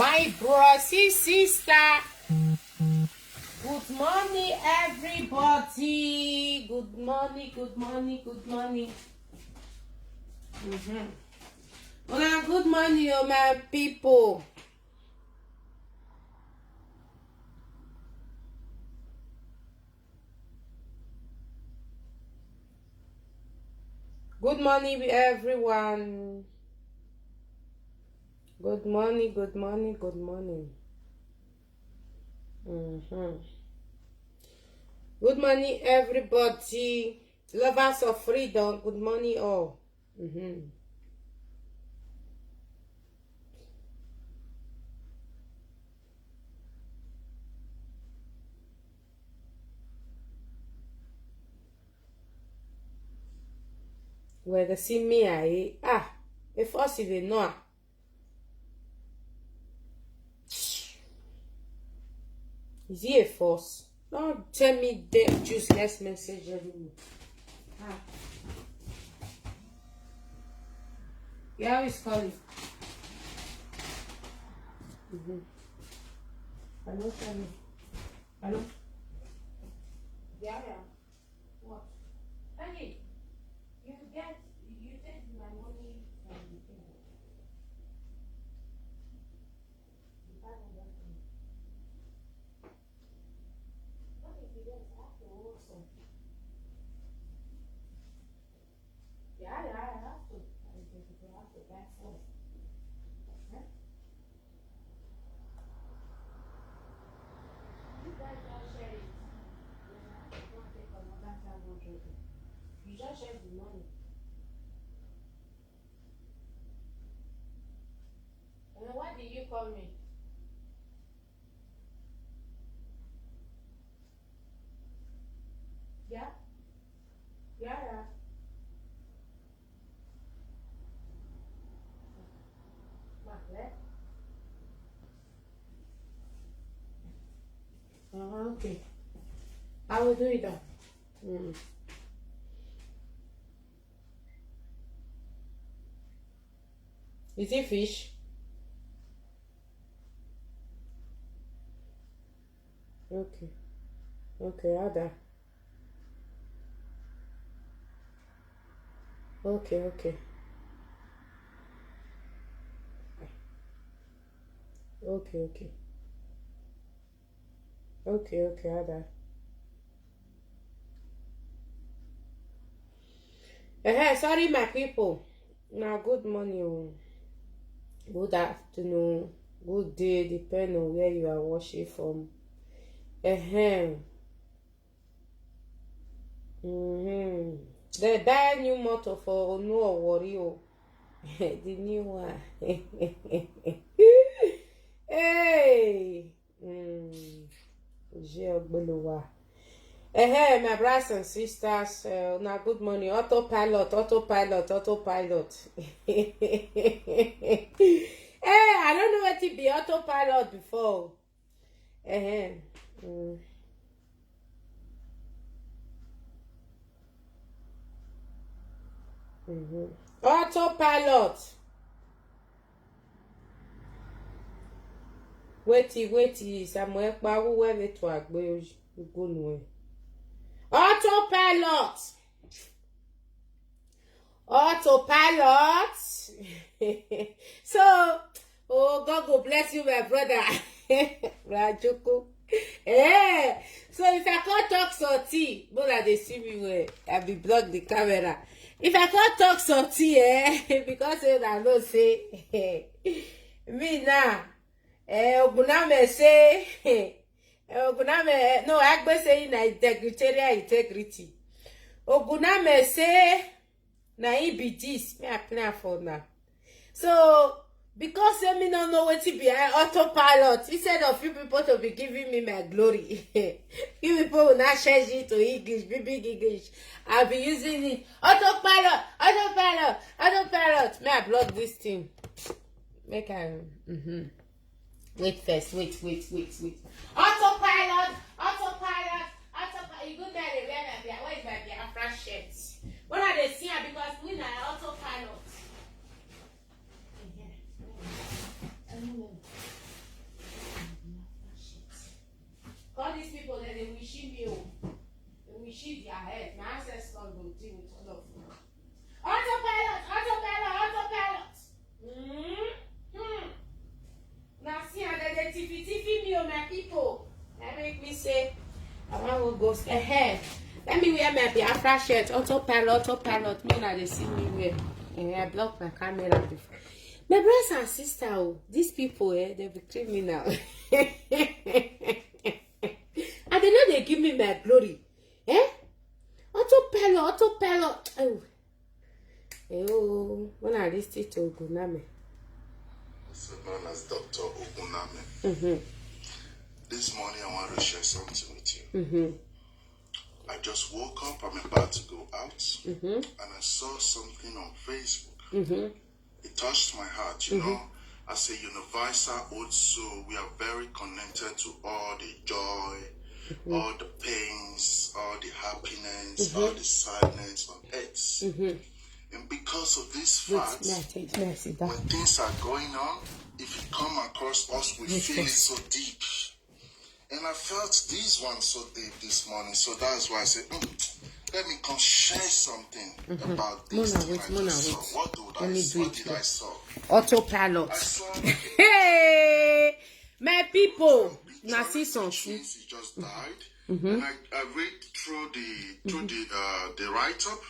My brossy sister. Good morning, everybody. Good morning, good morning, good morning. Well, good morning, oh my people. Good morning, everyone. Good morning, good morning, good morning. Good morning, everybody. Lovers of freedom. Good morning, all. Where they see me, if us even know. Is he a force? Don't tell me the useless message anymore. Yeah, who is calling? Hello, tell me. Hello? Yeah. What? Hey, you take my money from the thing. The 500. What if you don't have to work some? Yeah, I have to. I have to buy phone. Huh? You guys don't share it. Don't take another 500. You just share the money. And then why did you call me? Yeah? Yeah. Okay. I will do it then. Is it fish? Okay. Okay, Ada. Okay. Okay, Ada. Sorry, my people. Now, good morning, good afternoon, good day, depending on where you are watching from. They buy new motor for no worry. The new one. Hey. My brothers and sisters, now good morning. Autopilot. Hey, I don't know what to be autopilot before. Autopilot. Wait, Samuel Pawu where they to agbe go no. Autopilot. So, oh, God go bless you, my brother. Rajoko. So if I can't talk salty, but that they see me where I be block the camera. If I can't talk salty, because I know say me now. Oguname say Oguname no Agbe say na integrity. Oguname say na he be this me I plan for now. So because me no know what to be autopilot, instead of you people to be giving me my glory, you people will not change it to English, big English. I'll be using it. Autopilot. May I block this thing? Make I Wait first. Wait. Autopilot. You go there, where is my Biafra shirt? What are they seeing? Because we are autopilot. see their head. My ancestors will deal with all of you. Autopilot, autopilot, autopilot. Now see, and the tiffy me, my people. That make me say, I want to go ahead. Let me wear my Biafra shirt. Autopilot, autopilot. Me now they see me wear. And I block my camera before. My brothers and sisters, oh, these people, they be criminal. And they know they give me my glory. Autopilot, autopilot. Oh, when I listen to Oguname. Also known as Dr. Oguname. This morning I want to share something with you. I just woke up, I'm about to go out, and I saw something on Facebook. It touched my heart, you know. As a universal old soul, we are very connected to all the joy, all the pains, all the happiness, all the sadness on earth. And because of this fact, when things are going on, if it come across us, we feel it so deep. And I felt this one so deep this morning, so that's why I said, let me come share something about this thing I just saw. What did I saw? Autopilot. I saw hey, my people. He just died. And I read through the write-up.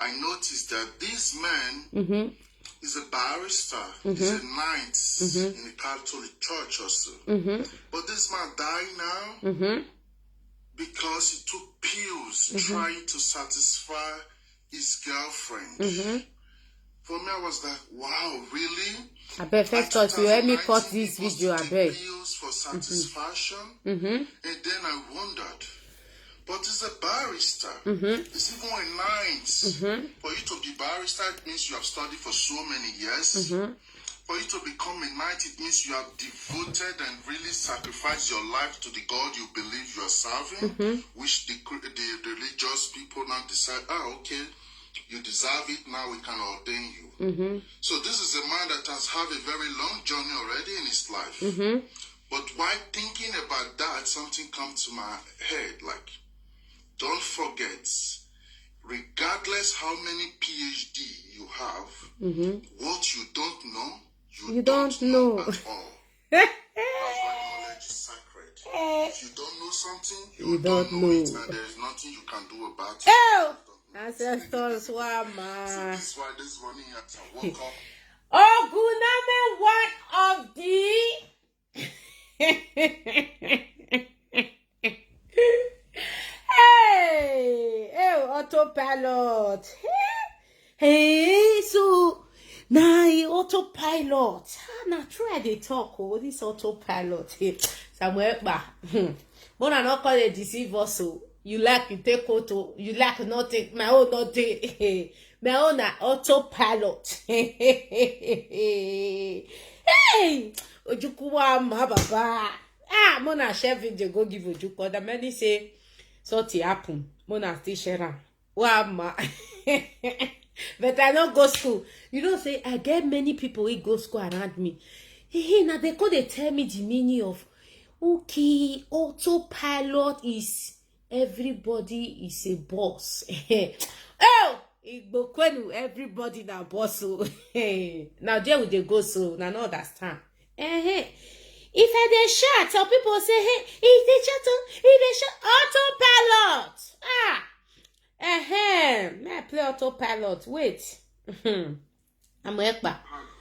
I noticed that this man is a barrister. He's a knight in the Catholic Church also. But this man died now because he took pills trying to satisfy his girlfriend. For me, I was like, wow, really? I bet first thought you help me cut this video, I bet. Pills for satisfaction. And then I wondered, but it's a barrister. It's even a knight. For you to be barrister, it means you have studied for so many years. For you to become a knight, it means you have devoted and really sacrificed your life to the God you believe you are serving, which the religious people now decide, okay, you deserve it, now we can ordain you. So this is a man that has had a very long journey already in his life. But while thinking about that, something comes to my head, like, don't forget, regardless how many PhD you have, what you don't know, you don't know at all. That's why knowledge is sacred. If you don't know something, you don't know it, and there is nothing you can do about it. Ancestors, wow, man. So this is why this morning as I woke up. Oguname, one of the hey, autopilot. Hey, so now autopilot. Now try to talk. This autopilot. Somewhere, but I not call it deceive also. You like you take auto, you like not take my own not take my own autopilot. Hey, Ojukuwa ma baba. Mona share video go give Ojuko. The many say something happen. Mona still share. Ma. But I don't go school. You know say I get many people who go school around me. Hey, now they tell me the meaning of okay, autopilot is everybody is a boss. Oh, everybody na boss. Now there we go so now not understand. If I dey shout, some people say, hey, if they shout autopilot. May I play autopilot? Wait. I'm Ekpa.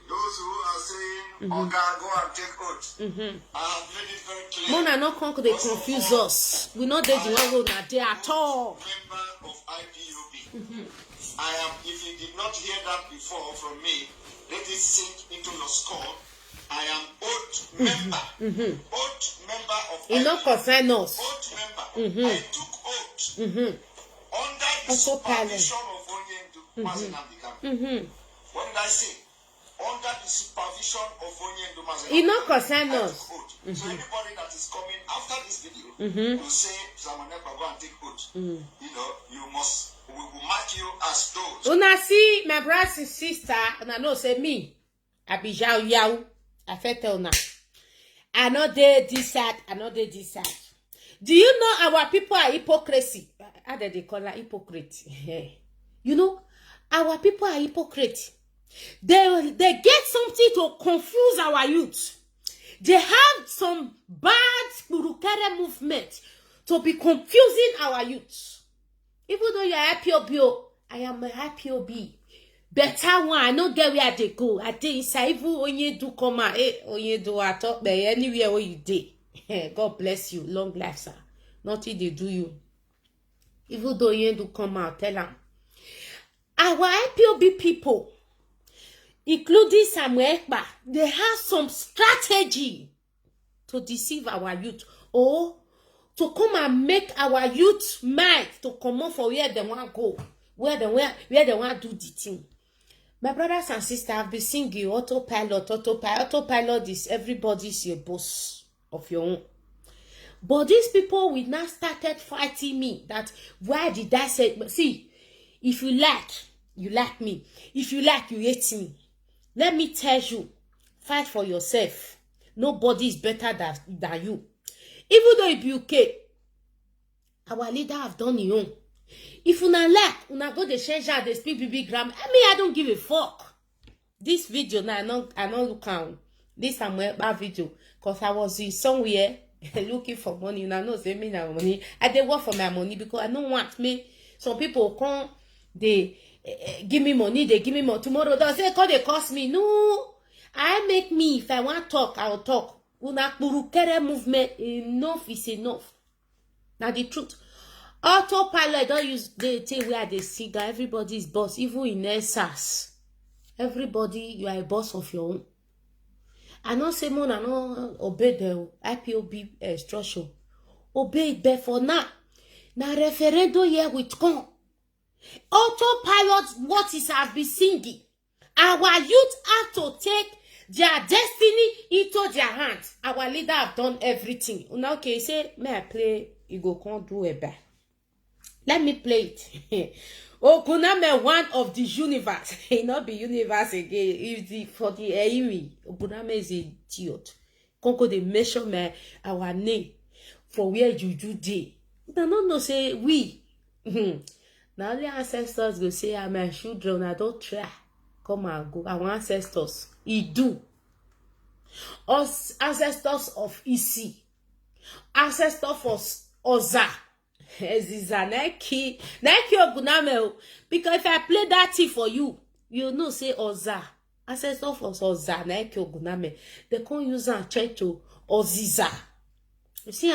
Those who are saying, okay, go and take oath. I have made it very clear. Mona not come, they confuse us. We not there the one who not there at all. Member of IPOB. I am, if you did not hear that before from me, let it sink into your skull. I am oath member. Oath member of IPOB. It not concern us. Oath member. I took oath. Under the supervision of Onyendu. What did I say? Under the supervision of Onyendu Mazenam. It not concern us. So anybody that is coming after this video will say, Zamanekwa, go and take oath. You know, we will mark you as those. Una see my brothers and sister, and I know say me. I be yao. I feel tell now. I know they this side. I know they this side. Do you know our people are hypocrisy? how they call her hypocrite. You know, our people are hypocrites. They get something to confuse our youth. They have some bad spiritual movement to be confusing our youth. Even though you are IPOB, I am a IPOB. Better one, I don't get where they go. I think it's even when you do come out, when you do at all, anywhere where you did. God bless you, long life, sir. Nothing they do you. Even though you do come out, tell them. Our IPOB people, including Samuel Ekpa, they have some strategy to deceive our youth or to come and make our youth mind to come on for where they want to go, where they want to do the thing. My brothers and sisters, I've been singing autopilot. Autopilot is everybody's your boss of your own. But these people will now started fighting me that why did I say, see, if you like me. If you like, you hate me. Let me tell you, fight for yourself. Nobody is better than you. Even though it be okay, our leader have done his own. If una like, una go the change out, they speak BB grammar. I don't give a fuck. This video now, I don't look on this Samuel Ekpa video because I was in somewhere looking for money. You know, say me now money. I dey work for my money because I don't want me. Some people come, they give me money, they give me more tomorrow. They say, "Cause they cost me." No, I make me. If I want to talk, I will talk. Una kurukere movement, enough is enough. Now the truth. Autopilot don't use the thing where they see that everybody is boss, even in NSAS. Everybody, you are a boss of your own. I know say more, I know obey the IPOB instruction. Obey it, but for now, referendum here with come. Autopilot, what is have been singing. Our youth have to take their destiny into their hands. Our leader have done everything. Now, okay, say, may I play? You go can't do it back. Let me play it. Oguname, one of the universe. It not be universe again. It's for the enemy. Oguname is a idiot. Conco they measure our name for where you do day. They don't know say we. Now the ancestors go say I'm a children. I don't try. Come and go. Our ancestors. He do. Us ancestors of Isi. Ancestors for Oza. Eziza Nike Oguname. Because if I play that thing for you, you know say Oza. Ancestor for Oza Nike Oguname. They can't use and try to Oziza. You see,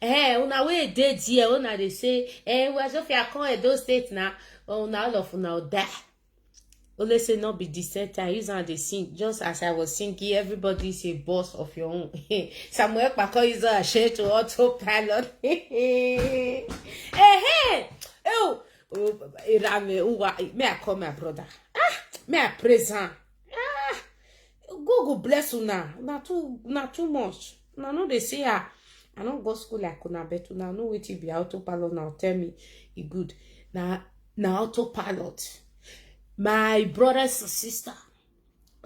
una way dead here, una they say, we just if I come those states now, una all of una die. Only say not be decent and use and they sing. Just as I was singing, everybody is a boss of your own. Samuel Ekpa is a share to autopilot. May I call my brother? May I present? Go bless you now. Not too much. Now no they say I don't go school like una bet now. No wait to be autopilot now. Tell me it good. Now autopilot. My brothers and sisters,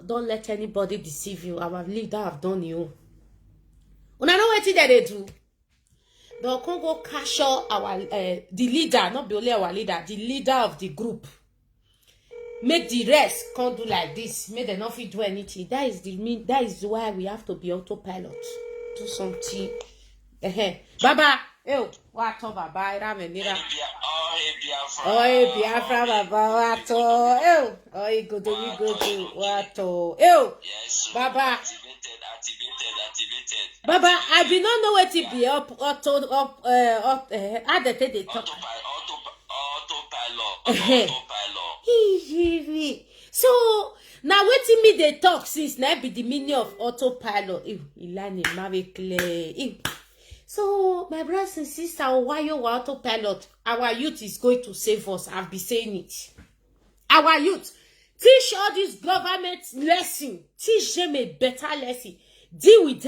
don't let anybody deceive you. Our leader have done you. When I know what they do, they can go cash out our the leader, not be only our leader, the leader of the group. Make the rest can't do like this. Make them not fit do anything. That is why we have to be autopilot. Do something. Baba, what Baba? Ramenira. Oh, Biafra, Baba, what oh, go to what Baba. Baba, I be not know what to be up, at the they talk. Autopilot. So, now waiting me they talk since now be the meaning of autopilot. Ilani, very clear. So, my brothers and sisters, why you autopilot? Our youth is going to save us. I've been saying it. Our youth. Teach all these government lesson. Teach them a better lesson. Deal with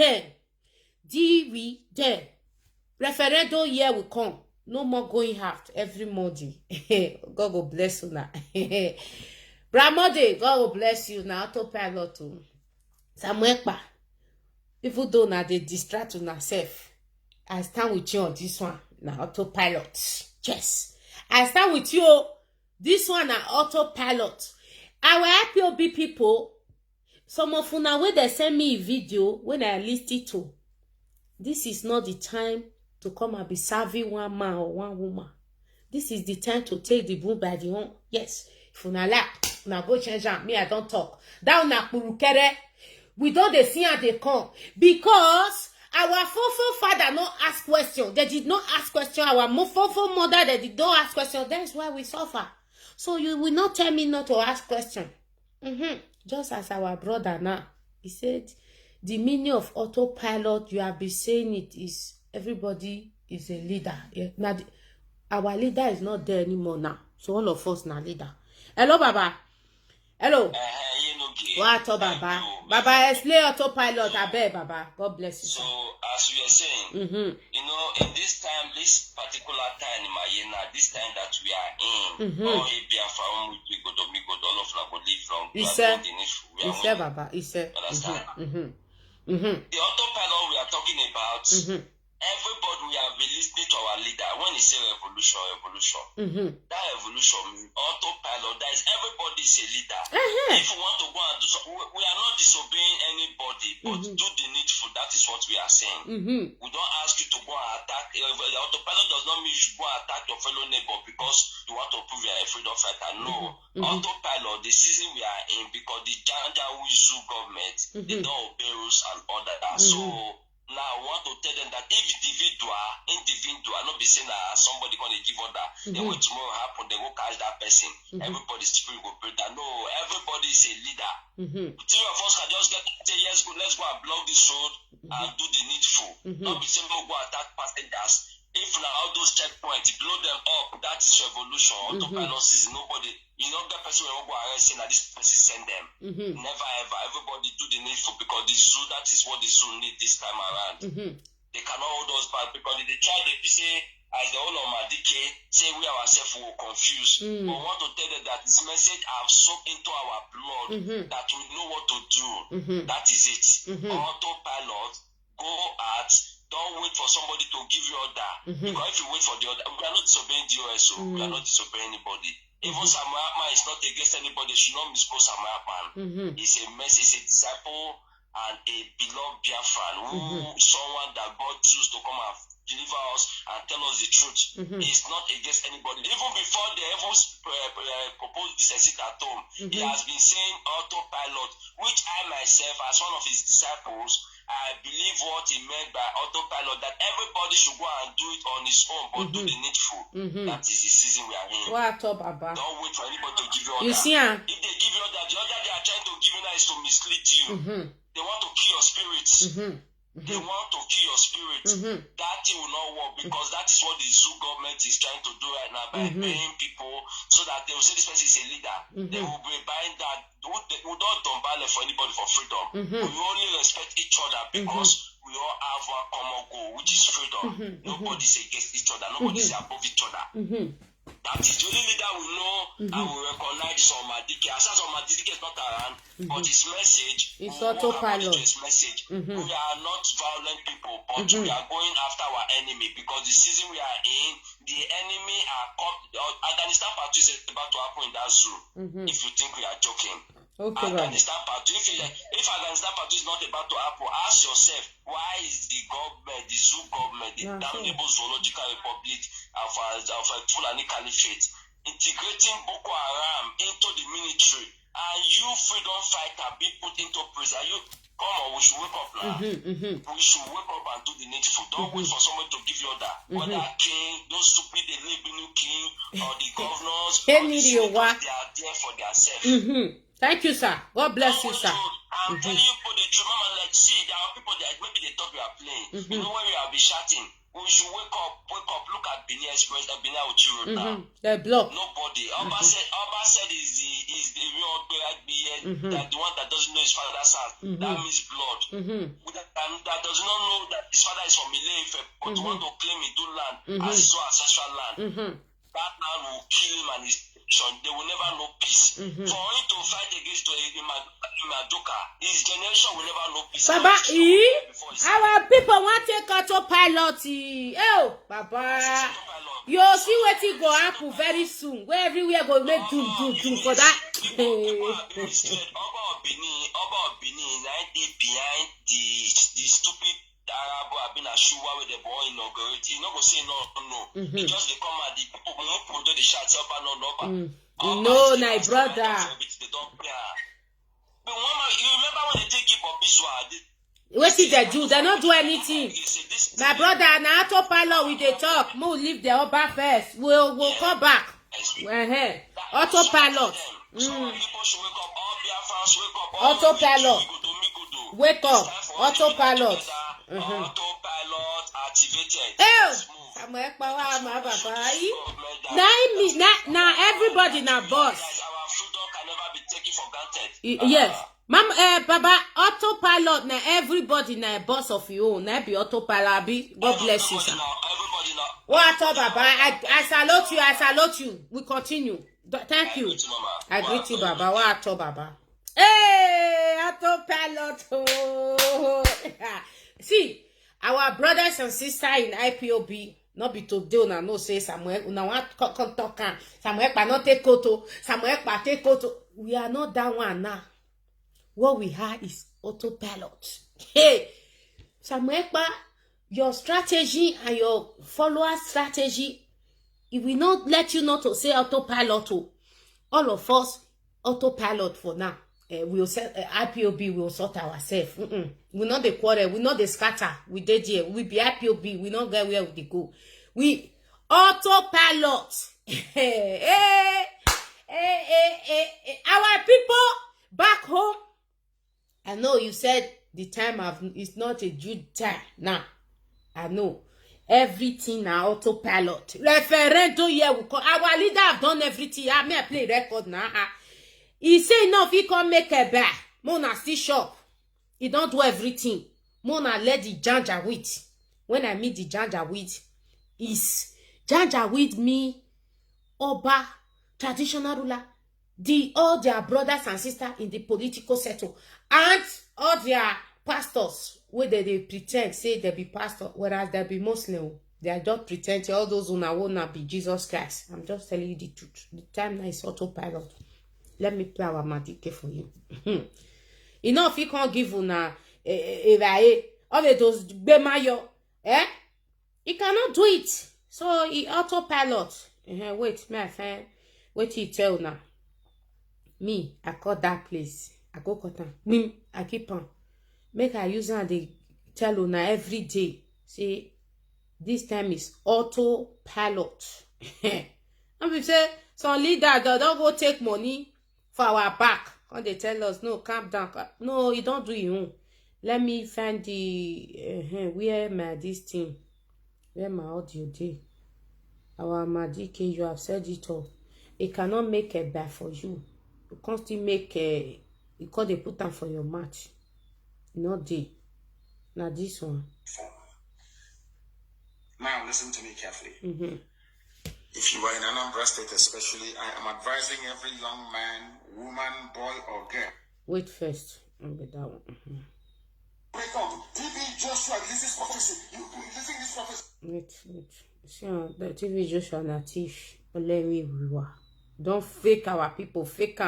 them. Referendum here will come. No more going out every morning. God will bless you now. Bramode, God will bless you now. Autopilot. Samuel Ekpa. Even though now they distract on ourselves. I stand with you on this one. Now autopilot. Yes. I start with you. This one are autopilot. Our IPOB people, some of una when they send me a video when I listen to, this is not the time to come and be serving one man or one woman. This is the time to take the bull by the horn. Yes, if una like, una go change am. Me, I don't talk. That una kurukere. We don't dey see how they come because our father not ask question. They did not ask question. Our mother they did not ask question. That's why we suffer. So you will not tell me not to ask question. Just as our brother now, he said, the meaning of autopilot, you have been saying it is everybody is a leader. Yeah. Now, our leader is not there anymore now. So all of us now leader. Hello, Baba. Hello. What up, Baba? Baba, explain autopilot. I beg, Baba. God bless you. So, as we are saying, you know, in this time, this particular time in Mayena, this time that we are in, all of them live long. He said, Baba. He said. Understand? The autopilot we are talking about. Everybody we have been listening to our leader when he say revolution. That revolution means autopilot. That is everybody is a leader. If we want to go and do something, we are not disobeying anybody, but do the needful. That is what we are saying. We don't ask you to go and attack. The autopilot does not mean you should go and attack your fellow neighbor because you want to prove you are a freedom fighter. No. Autopilot, the season we are in, because the Janjaweed government, they don't obey rules and order. So now I want to tell them that if individual, not be saying that somebody gonna give order, then when tomorrow happen, they go catch that person. Everybody's spirit will break that. No, everybody is a leader. Three of us can just say, yes, let's go and block this road and do the needful. Not be saying we'll go attack passengers. If now all those checkpoints, blow them up, that is revolution. Autopilot is nobody. You know that person will go arrest saying that this person send them. Never ever. Everybody do the needful because the zoo, that is what the zoo need this time around. They cannot hold us back because they try to say, as the whole of Madike, say we ourselves will confuse. But we want to tell them that this message have soaked into our blood, that we know what to do. That is it. Autopilot, go at. Don't wait for somebody to give you order. Because if you wait for the order, we are not disobeying DOSO. We are not disobeying anybody. Even Samuel Akman is not against anybody. Should not misquote Samuel Akman. He's a message, a disciple and a beloved Biafran, someone that God chose to come and deliver us and tell us the truth. He's not against anybody. Even before they ever proposed this exit at home, he has been saying autopilot, which I myself, as one of his disciples, I believe what he meant by autopilot, that everybody should go and do it on his own, but do the needful. That is the season we are in. What up, Baba? Don't wait for anybody to give you order. You see, if they give you order, the order they are trying to give you now is to mislead you. They want to kill your spirit. They want to kill your spirit. That thing will not work because that is what the zoo government is trying to do right now by paying people so that they will say this person is a leader. They will be buying that. We don't dumbbell for anybody for freedom. We only respect each other because we all have one common goal, which is freedom. Nobody is against each other. Nobody is above each other. That is the only leader we know and we recognize is Omadike. As Omadike is not around, but his message, it's autopilot. His message. We are not violent people, but we are going after our enemy because the season we are in, the enemy are Afghanistan part is about to happen in that zoo. If you think we are joking. Okay, Afghanistan part, if Afghanistan part is not about to happen, ask yourself why is the government, the zoo government, the damnable zoological republic of Fulani Caliphate integrating Boko Haram into the military, and you freedom fighter be put into prison? You come on, we should wake up now. We should wake up and do the needful. Don't wait for someone to give you order. Whether king, those stupid Libyan king, or the governors, or the senators, they are there for themselves. Thank you, sir. God bless you, sir. I'm telling you, for the truth, mama, like, see, there are people that maybe they thought we are playing. You know, when we are be shouting, we should wake up, look at Benin Express, and Benin Auchi Road now. They're blocked. Nobody. Oba said is the real that the one that doesn't know his father's house, that means blood. That does not know that his father is from Ile-Ife, but want to claim his land as his own ancestral land. That man will kill him and his generation. They will never know peace. For him to fight against Madoka, his generation will never know peace. Baba, our people want to take autopilot. Oh, Baba. You see what it go happen very soon. Where everywhere go make doom for that. Oba Benin, behind the stupid Arab have been a shuwa with the boy inaugurate. You know go say no. Because they come at the people who produce the shots up and no, my brother. They don't play. But you remember when they take it for Biswa? What did they do? They not do anything. My brother, na autopilot with the talk. Mo leave the Oba first. We'll come back. Autopilot. Autopilot. Wake up. Autopilot. Autopilot activated. Now everybody na boss. Our freedom can never be taken for granted. Yes. Baba, autopilot na everybody na a boss of your own. Na be autopilot. Be God bless you, sir. Everybody now. What Baba? I salute you. We continue. Thank you. I greet you, Baba. What Baba? Hey, autopilot. Oh. See, our brothers and sisters in IPOB, not be today, una no say Samuel, una want talk Samuel pa not take koto, Samuel pa take koto. We are not that one now. What we have is autopilot. Hey, Samuel pa, your strategy and your follower strategy, it will not let you not to say autopilot. All of us autopilot for now. We'll IPOB will sort ourselves. We not the quarrel, we not the scatter. We did here. We be IPOB. We not get where we go. We autopilot. Our people back home. I know you said the time it's not a good time now. I know everything now autopilot. Referendum here we call. Our leader have done everything. I may play record now. He say no, if he can make a bear, Mona still shop. He don't do everything. Mona let the Janjaweed. When I meet the Janjaweed, is Janjaweed me, Oba, traditional ruler, all their brothers and sisters in the political settle, and all their pastors, where they pretend, say they be pastor, whereas they be Muslim. They are just pretending, all those who wanna be Jesus Christ. I'm just telling you the truth. The time now is autopilot. Let me play our Madike for you. Enough, he can't give una all those bemayo. He cannot do it. So he autopilot. Wait, my friend. Wait till he tell now. Me, I call that place. I go cotton. Me, I keep on. Make I use and they tell una every day. See, this time is autopilot. And we say some leader don't go take money for our back. When they tell us, no, calm down. No, you don't do your own. Let me find the where my this thing. Where my audio day. Our Madike, you have said it all. It cannot make a bad for you. You can't still make a because they put them for your match. Not the. Now this one. Now listen to me carefully. If you are in Anambra State especially, I am advising every young man, woman, boy, or girl. Wait first. I'll get that one. Wake up. TV Joshua releases prophecy. You releasing this prophecy. Wait. See, the TV Joshua native. Let me rewa. Don't fake our people. Fake.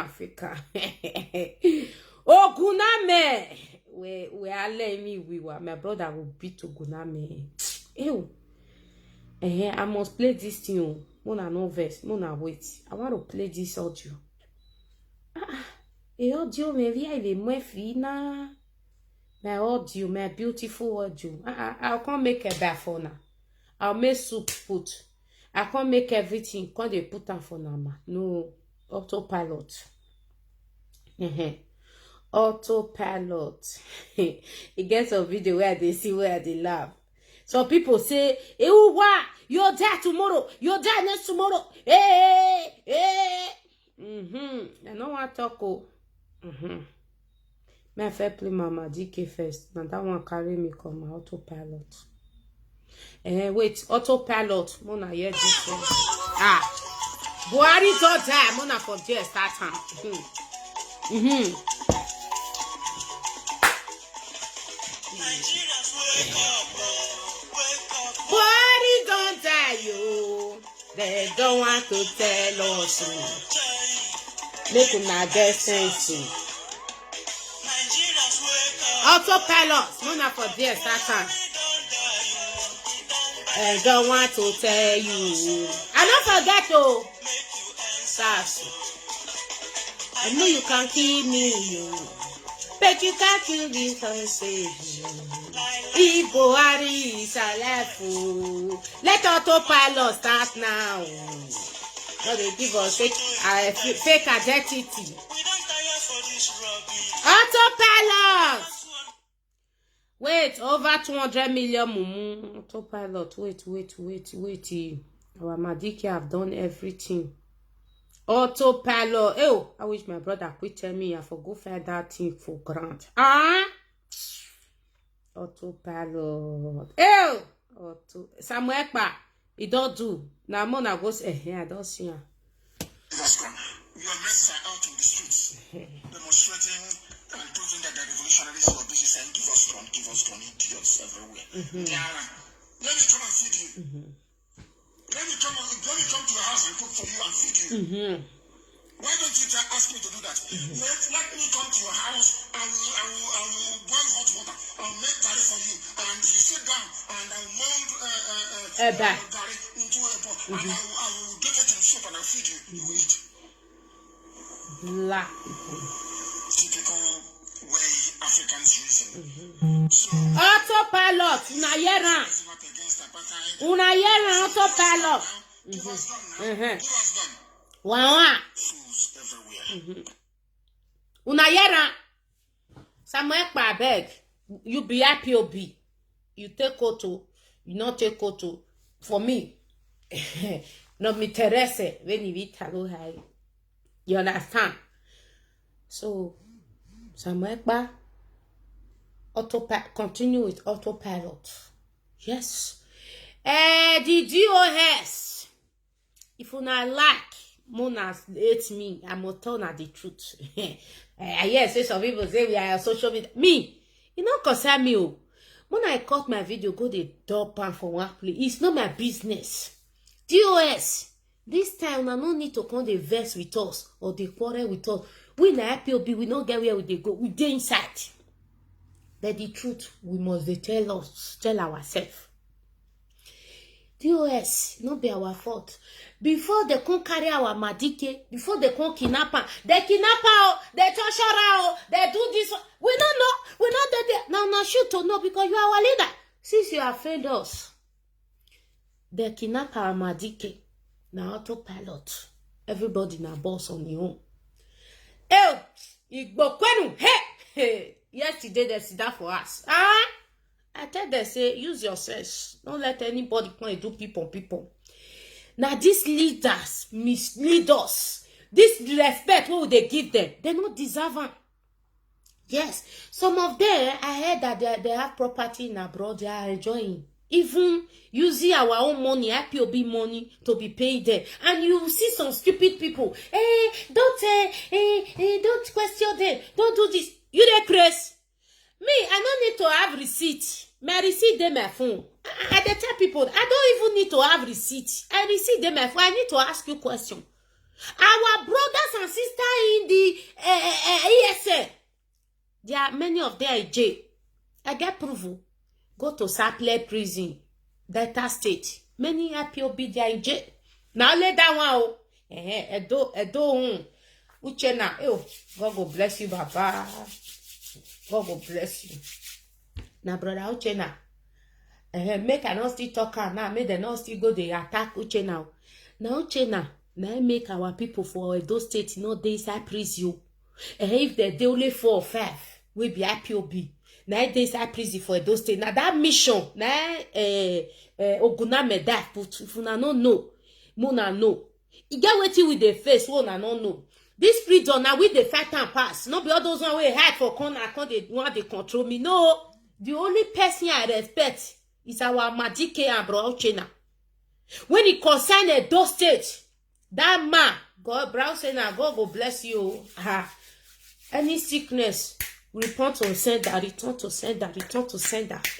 Oh, Guname. We are letting me rewa. My brother will beat to Guname. Ew. I must play this thing. Mona no verse. Mona wait. I want to play this audio. Audio me via il est moins fina. My audio, my beautiful audio. I can't make a bad for now. I'll make soup put. I can't make everything. Can't they put on for now? No. Autopilot. Autopilot. It gets a video where they see where they laugh. Some people say, "Ewa, you'll die tomorrow. You'll die next tomorrow." I know what talk. My fair play Mama DK first. Now that one carry me come my autopilot. Wait, autopilot. Mona hear this one. Buhari don't die. Mona for just that time. Nigerians wake up. Buhari don't die, yo. They don't want to tell us. Make una get sense. Autopilot. No, not for there. Start time. I don't want to tell you. I don't forget to. Sass. I know you can kill me, but you can't kill me for save. If Buhari is alive, let autopilot start now. No, they give us fake identity. Autopilot. Wait, over 200 million mumu. Autopilot. Wait. Our Madike have done everything. Autopilot. Oh, I wish my brother could tell me I forgot find that thing for grant. Autopilot. Oh, Samuel Ekpa. He don't do. Now Mona goes here. I don't see her. Your mates are out on the streets demonstrating and proving that the revolutionaries who are busy saying give us throne, idiots everywhere. Let me come and feed you. Let me come to your house and cook for you and feed you. Why don't you ask me to do that? Let me come to your house and I will boil hot water. I'll make curry for you and you sit down and I'll mold curry into a pot and I will give it in soup and I'll feed you. You eat. Black. Typical way Africans reason. So, autopilot. Una yera autopilot. give us done now. Give us done. Wow. Fools everywhere. Una yera. Samuel Ekpa beg. You be IPOB. You take auto. You not take auto. For me. No me interesse. When you eat hello high. You understand? So, Samuel Ekpa, continue with autopilot. Yes. The DOS. If you not like, Mona hate me. I'm gonna tell her the truth. Yes, say some people say we are on social media. Me, you don't concern me. When I cut my video, go the door pan for one place. It's not my business. DOS. This time, we no need to come the verse with us or the quarrel with us. We na IPOB, we don't get where we go. We dey inside. But the truth, we must tell ourselves. DOS, not be our fault. Before they come carry our Madike, before they come kidnap her, they kidnap her, they torture her, they do this. We don't know. We not there. Now shoot to know because you are our leader. Since you have failed us, they kidnap our Madike. Now autopilot. Everybody na boss on your own. Hey, yesterday they sit down for us. I tell them say use your sense. Don't let anybody come and do people. Now these leaders mislead us. This respect, what would they give them? They don't deserve it. Yes, some of them I heard that they have property in abroad. They are enjoying. Even using our own money, IPOB money, to be paid there. And you see some stupid people. Don't question them. Don't do this. You dey crazy. Me, I don't need to have receipt. My receipt dey my phone. I dey tell people, I don't even need to have receipt. I receipt dey my phone. I need to ask you a question. Our brothers and sisters in the ESL, there are many of them in jail. I get proof. Go to Saple prison, Delta State. Many IPOB they are in jail. Now let that one. Edo. Uchena. God go bless you, Baba. God go bless you. Now, brother Uchena. Make I not still talk now. Make them not still go they attack Uchena. Now Uchena. Now make our people for Edo State not they inside prison. If they only 4 or 5, we be IPOB. 9 days I prison for Edo State. Now that mission, Oguna Meda put if una no know, Mona know. You get waiting with the face, one and no know. This freedom now with the fight and pass. Not be all those one way hide for corner, they want to control me. No, the only person I respect is our Madike and Bro Uchena. When it concern Edo State, that man, God, Bro Uchena, God will bless you. Any sickness. Return to sender.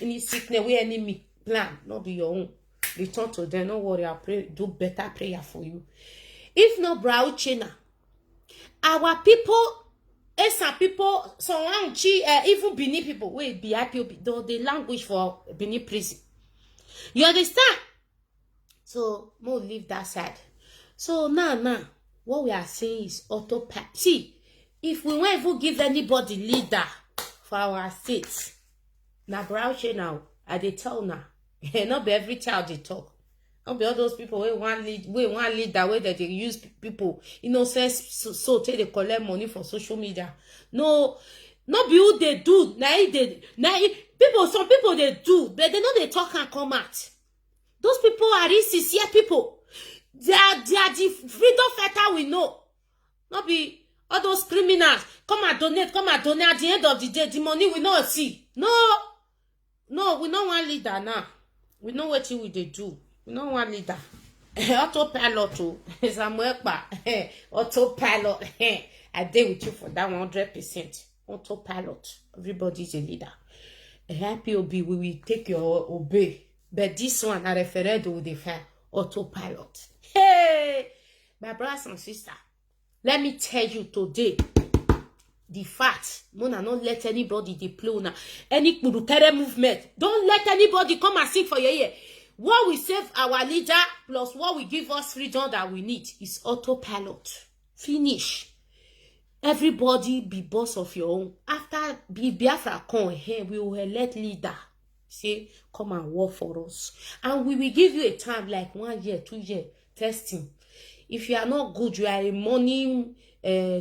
Any sickness where enemy plan, not be your own. return to them. Don't worry, I'll pray, do better prayer for you. If not, Bra Uchenna, our people, some people, some even Benin people, wait, BIPOB, though the language for Benin prison. You understand? So, we'll leave that side. So, now, what we are saying is autopilot. See, if we won't even give anybody leader for our states, now, Bra Uchenna, I dey tell now, not be every child they talk. Not be all those people we want lead that way that they use people, so they collect money for social media. No, not be who they do. Some people they do, but they know they talk and come out. Those people are sincere people. They are the freedom fighter we know. Not be all those criminals. Come and donate. At the end of the day, the money we not see. No, we don't want leader now. We know what we they do. We don't want leader. Autopilot too. Autopilot. I deal with you for that 100%. Autopilot. Everybody's a leader. A happy OB, we will take your obey. But this one, I referred to the autopilot. Hey, my brothers and sisters, let me tell you today. The fact, Mona, don't let anybody deploy now. Any Kurukere movement, don't let anybody come and sing for your ear. What we save our leader plus what we give us freedom that we need is autopilot. Finish. Everybody be boss of your own. After Biafra come here, we will elect leader. Say, come and work for us. And we will give you a time like 1 year, 2 years, testing. If you are not good, you are a money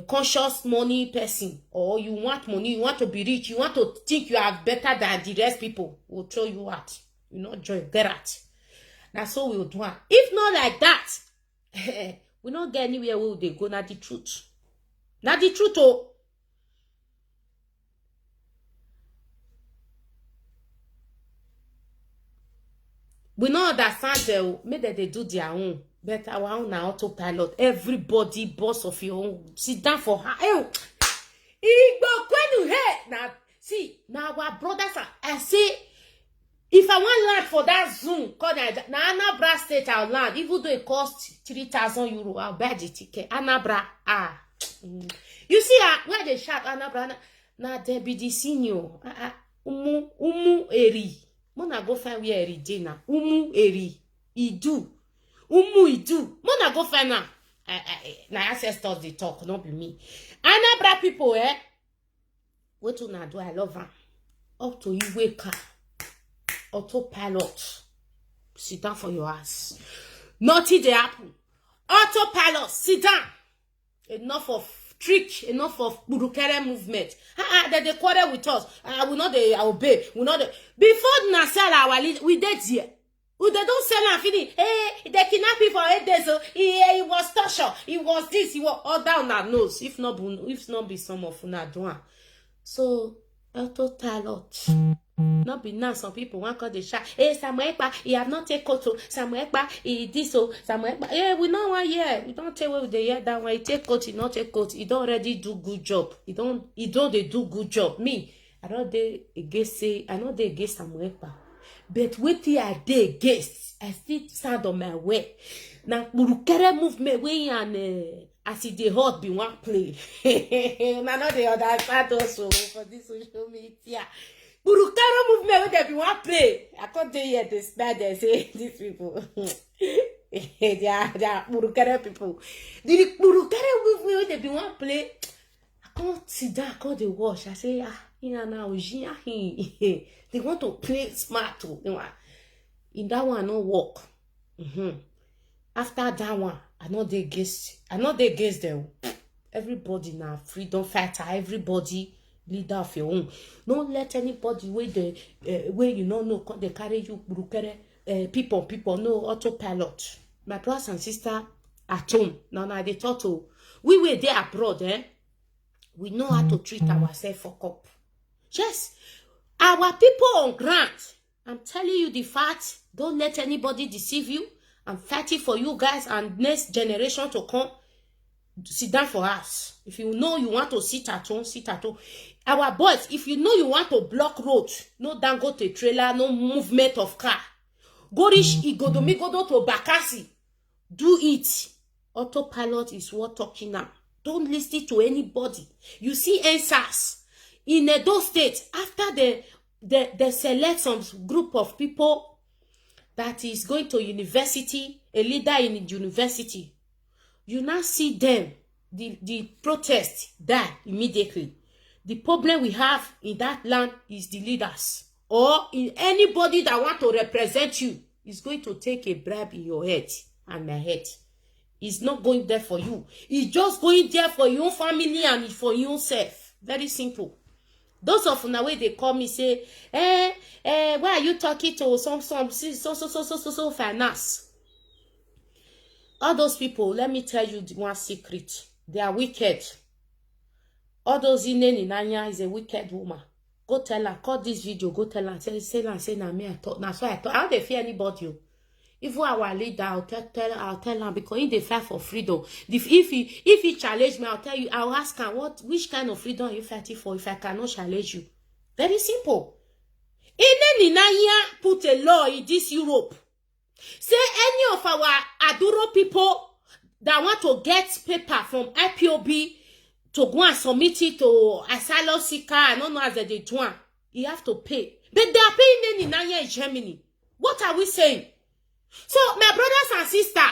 conscious money person, or you want money, you want to be rich, you want to think you are better than the rest people, we'll throw you out. You not join, get out. That's all we'll do. If not like that, we not get anywhere where they go. Not the truth. Not the truth, oh. We know understand maybe they do their own. But our own now autopilot. Everybody boss of your own. Sit down for her. Now, see, now our brothers are, I say, if I want land for that Zoom, now Anambra State I'll land, even though it costs 3,000 euro, I'll buy the ticket. Anambra, You see, where they shout Anambra, now there be the senior, umu eri. Mona go find where eri dey now. Umu eri. Idu. Mona go find now. Na ancestors they talk, not be me. Anambra people, what you do? I love them. Up to you, wake up. Autopilot. Sit down for your ass. Nothing they happen. Autopilot. Sit down. Enough of trick. Enough of Kurukere movement. That they quarrel with us. We know they obey. We know they. Before Nasser, our leader, we did here. They don't sell and finish. Hey, they kidnapped him for 8 days. So he was torture. He was this. He was all down our nose. If not be some of una doing. So autopilot. Not be now. Some people want call the shot. Hey, Samuel Ekpa, he have not take koto. Samuel Ekpa, he this so. Samuel Ekpa, yeah, we know one year. We don't take away with the year that one. He take coat, he not take coat. He don't already do good job. He don't they do good job. Me, I don't they against say. I know they against Samuel Ekpa. But wait till I dey against, I still stand on my way. Now, Kurukere movement way and as it dey hot be one play. Now not the other side also for this social media. Kurukere movement wey dey be one play. I can't dey here they spend they say these people. they are Kurukere people. The Kurukere movement wey dey be one play. I can't sit down, I can't dey watch. I say now, they want to play smart too. In that one, no work. After that one, I know they against them. Everybody now, freedom fighter, everybody leader of your own. Don't let anybody where you know they carry you people, no autopilot. My brothers and sisters at home. Now they talk to we were there abroad, we know how to treat ourselves for cup. Yes, our people on ground. I'm telling you the fact. Don't let anybody deceive you. I'm fighting for you guys and next generation to come. Sit down for us. If you know you want to sit at home, sit at home. Our boys, if you know you want to block road, no Dangote trailer, no movement of car. go reach Igodomigodo to Bakassi. Do it. Autopilot is what talking now. Don't listen to anybody. You see NSAS in Edo State, after the select some group of people that is going to university, a leader in the university, you now see them, the protest die immediately. The problem we have in that land is the leaders, or in anybody that want to represent you is going to take a bribe in your head and my head. It's not going there for you. It's just going there for your family and for yourself. Very simple. Those of the way they call me say, why are you talking to some so finance? All those people, let me tell you one secret. They are wicked. All those Inanya is a wicked woman. Go tell her, call this video, go tell her, say na me I thought. That's why I thought. I don't fear anybody. If our leader, I'll tell him, because he dey fight for freedom. If he challenge me, I'll ask him which kind of freedom you fighting for if I cannot challenge you. Very simple. Inanya put a law in this Europe. Say any of our Aduro people that want to get paper from IPOB to go and submit it to asylum seeker, I don't know as they do it, you have to pay. But they are paying Inanya in Germany. What are we saying? So, my brothers and sisters,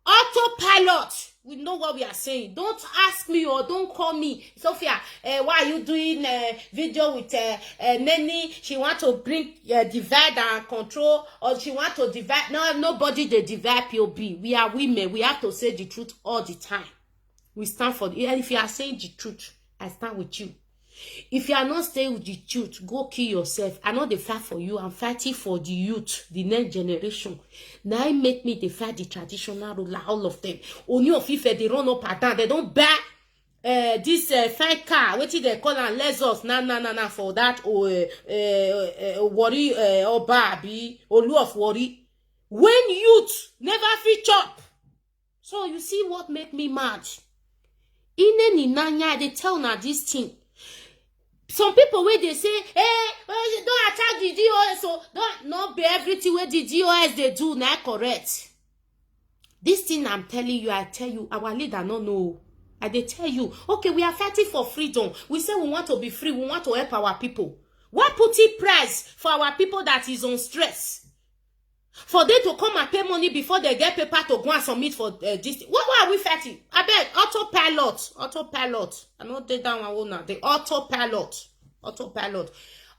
autopilot, we know what we are saying. Don't ask me or don't call me, Sophia, why are you doing a video with Neni? She want to bring divide and control, or she want to divide. No, nobody they divide POB. We are women. We have to say the truth all the time. We stand for it. And if you are saying the truth, I stand with you. If you are not staying with the truth, go kill yourself. I know they fight for you. I'm fighting for the youth, the next generation. Now it make me they fight the traditional ruler, all of them. Only of if they run up and down, they don't buy this fine car. What did they call and Lexus? Nah, for that worry or Barbie or Lu of worry. When youth never feature. So you see what make me mad? In Nanya, they tell now this thing. Some people where they say, don't attack the DOS, so don't not be everything where the DOS they do not correct. This thing I'm telling you, I tell you, our leader no know. They tell you, okay, we are fighting for freedom. We say we want to be free, we want to help our people. Why put it price for our people that is on stress? For them to come and pay money before they get paper to go and submit for this. Why are we fighting? I beg, autopilot. I know they down one now. The autopilot.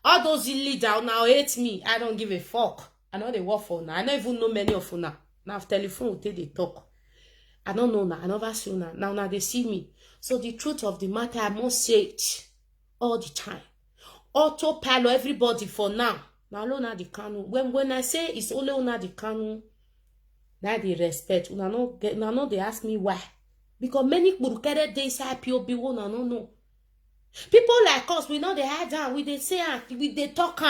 All those leaders now hate me. I don't give a fuck. I know they work for now. I don't even know many of you now. Now telephone will take the talk. I don't know now. I never see now. Now they see me. So the truth of the matter, I must say it all the time. Autopilot everybody for now. Now alone the Kanu. When I say it's only on the Kanu, that they respect. Now they ask me why. Because many burukere they say POB one no. People like us, we know they hide down, we they say we they talk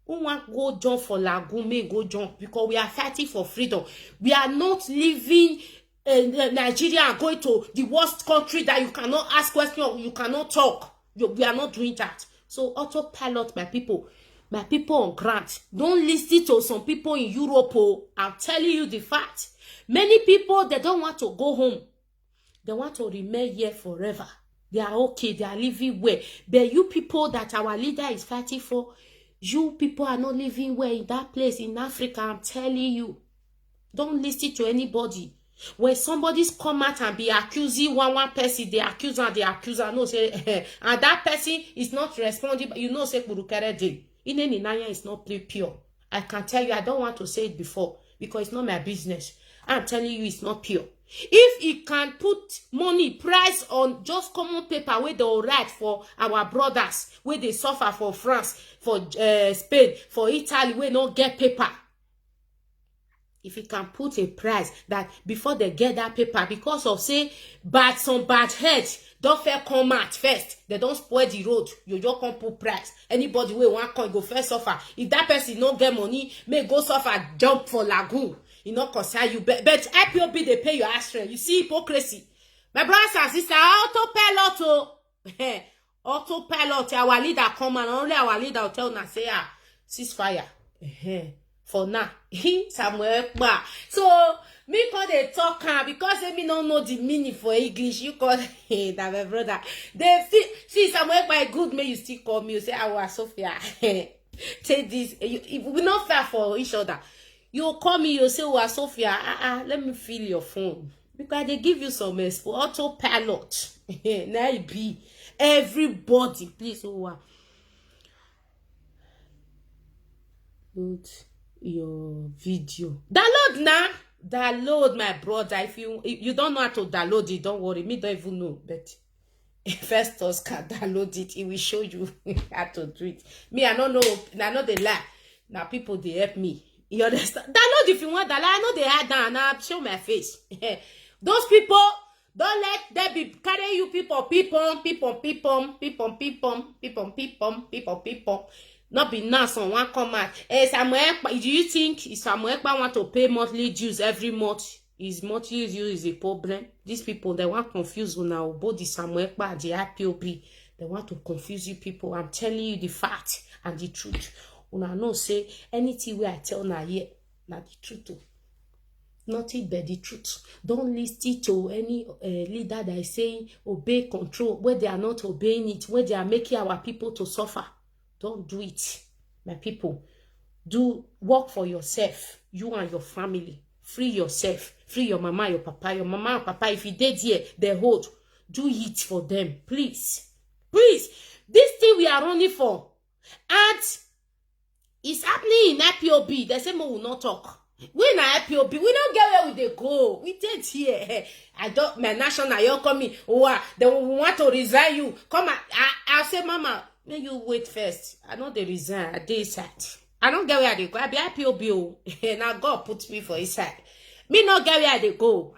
who want go jump for Lagoon, may go jump because we are fighting for freedom. We are not living Nigeria and going to the worst country that you cannot ask questions, you cannot talk. We are not doing that. So autopilot, my people on grant, don't listen to some people in Europe. I'm telling you the fact. Many people, they don't want to go home. They want to remain here forever. They are okay. They are living well. But you people that our leader is fighting for, you people are not living well in that place in Africa. I'm telling you. Don't listen to anybody. When somebody's come out and be accusing one person, the accuser no say, and that person is not responding, you know, say, Burukere Day. Inanya is not pure. I can tell you, I don't want to say it before because it's not my business. I'm telling you, it's not pure. If it can put money, price on just common paper where they will write for our brothers, where they suffer for France, for Spain, for Italy, where no get paper. If it can put a price that before they get that paper, because of say some bad heads, don't fair come out first. They don't spoil the road. You just can't put price. Anybody will want coin go first suffer. If that person don't get money, may go suffer jump for Lagoon. You know, concern you. But IPOB they pay your ass rent. You see hypocrisy. My brothers and sisters, autopilot. Autopilot. Our leader come and only our leader will tell us say ceasefire. for now. Samuel Ekpa. So me call they talk because they me don't know the meaning for English. You call that my brother. They see Samuel Ekpa good, may you still call me. You say, I was Sophia. Take this. We not fair for each other. You call me, you say, oh, Sophia, let me feel your phone. Because they give you some autopilot. Now it be everybody, please, load your video. Download now. Download, my brother. If you don't know how to download it, don't worry. Me don't even know, but first us can download it. It will show you how to do it. Me, I don't know. I know they lie. Now people they help me. You understand? Download if you want that. I know they had down. Now show my face. Those people, don't let them be carrying you people. Not be now someone come out. Samuel Ekpa, do you think Samuel Ekpa want to pay monthly dues every month? Is monthly dues is a problem? These people, they want to confuse you now. Both the Samuel Ekpa and the IPOB, they want to confuse you people. I'm telling you the fact and the truth. Una no say anything where I tell na here, na the truth. Nothing but the truth. Don't listen to any leader that is saying obey, control, where they are not obeying it, where they are making our people to suffer. Don't do it, my people. Do work for yourself, you and your family. Free yourself, free your mama, your papa. Your mama and papa, if you did here, they hold. Do it for them, please. Please. This thing we are running for, and it's happening in IPOB. They say, we will not talk. We in IPOB, we don't get where they go. We did here. I don't, my national, you're coming. Oh, they want to resign you. Come on. I say, Mama, may you wait first. I know they resign. I did that. I don't get where they go. I be IPOB. Now God put me for his side. Me not get where they go.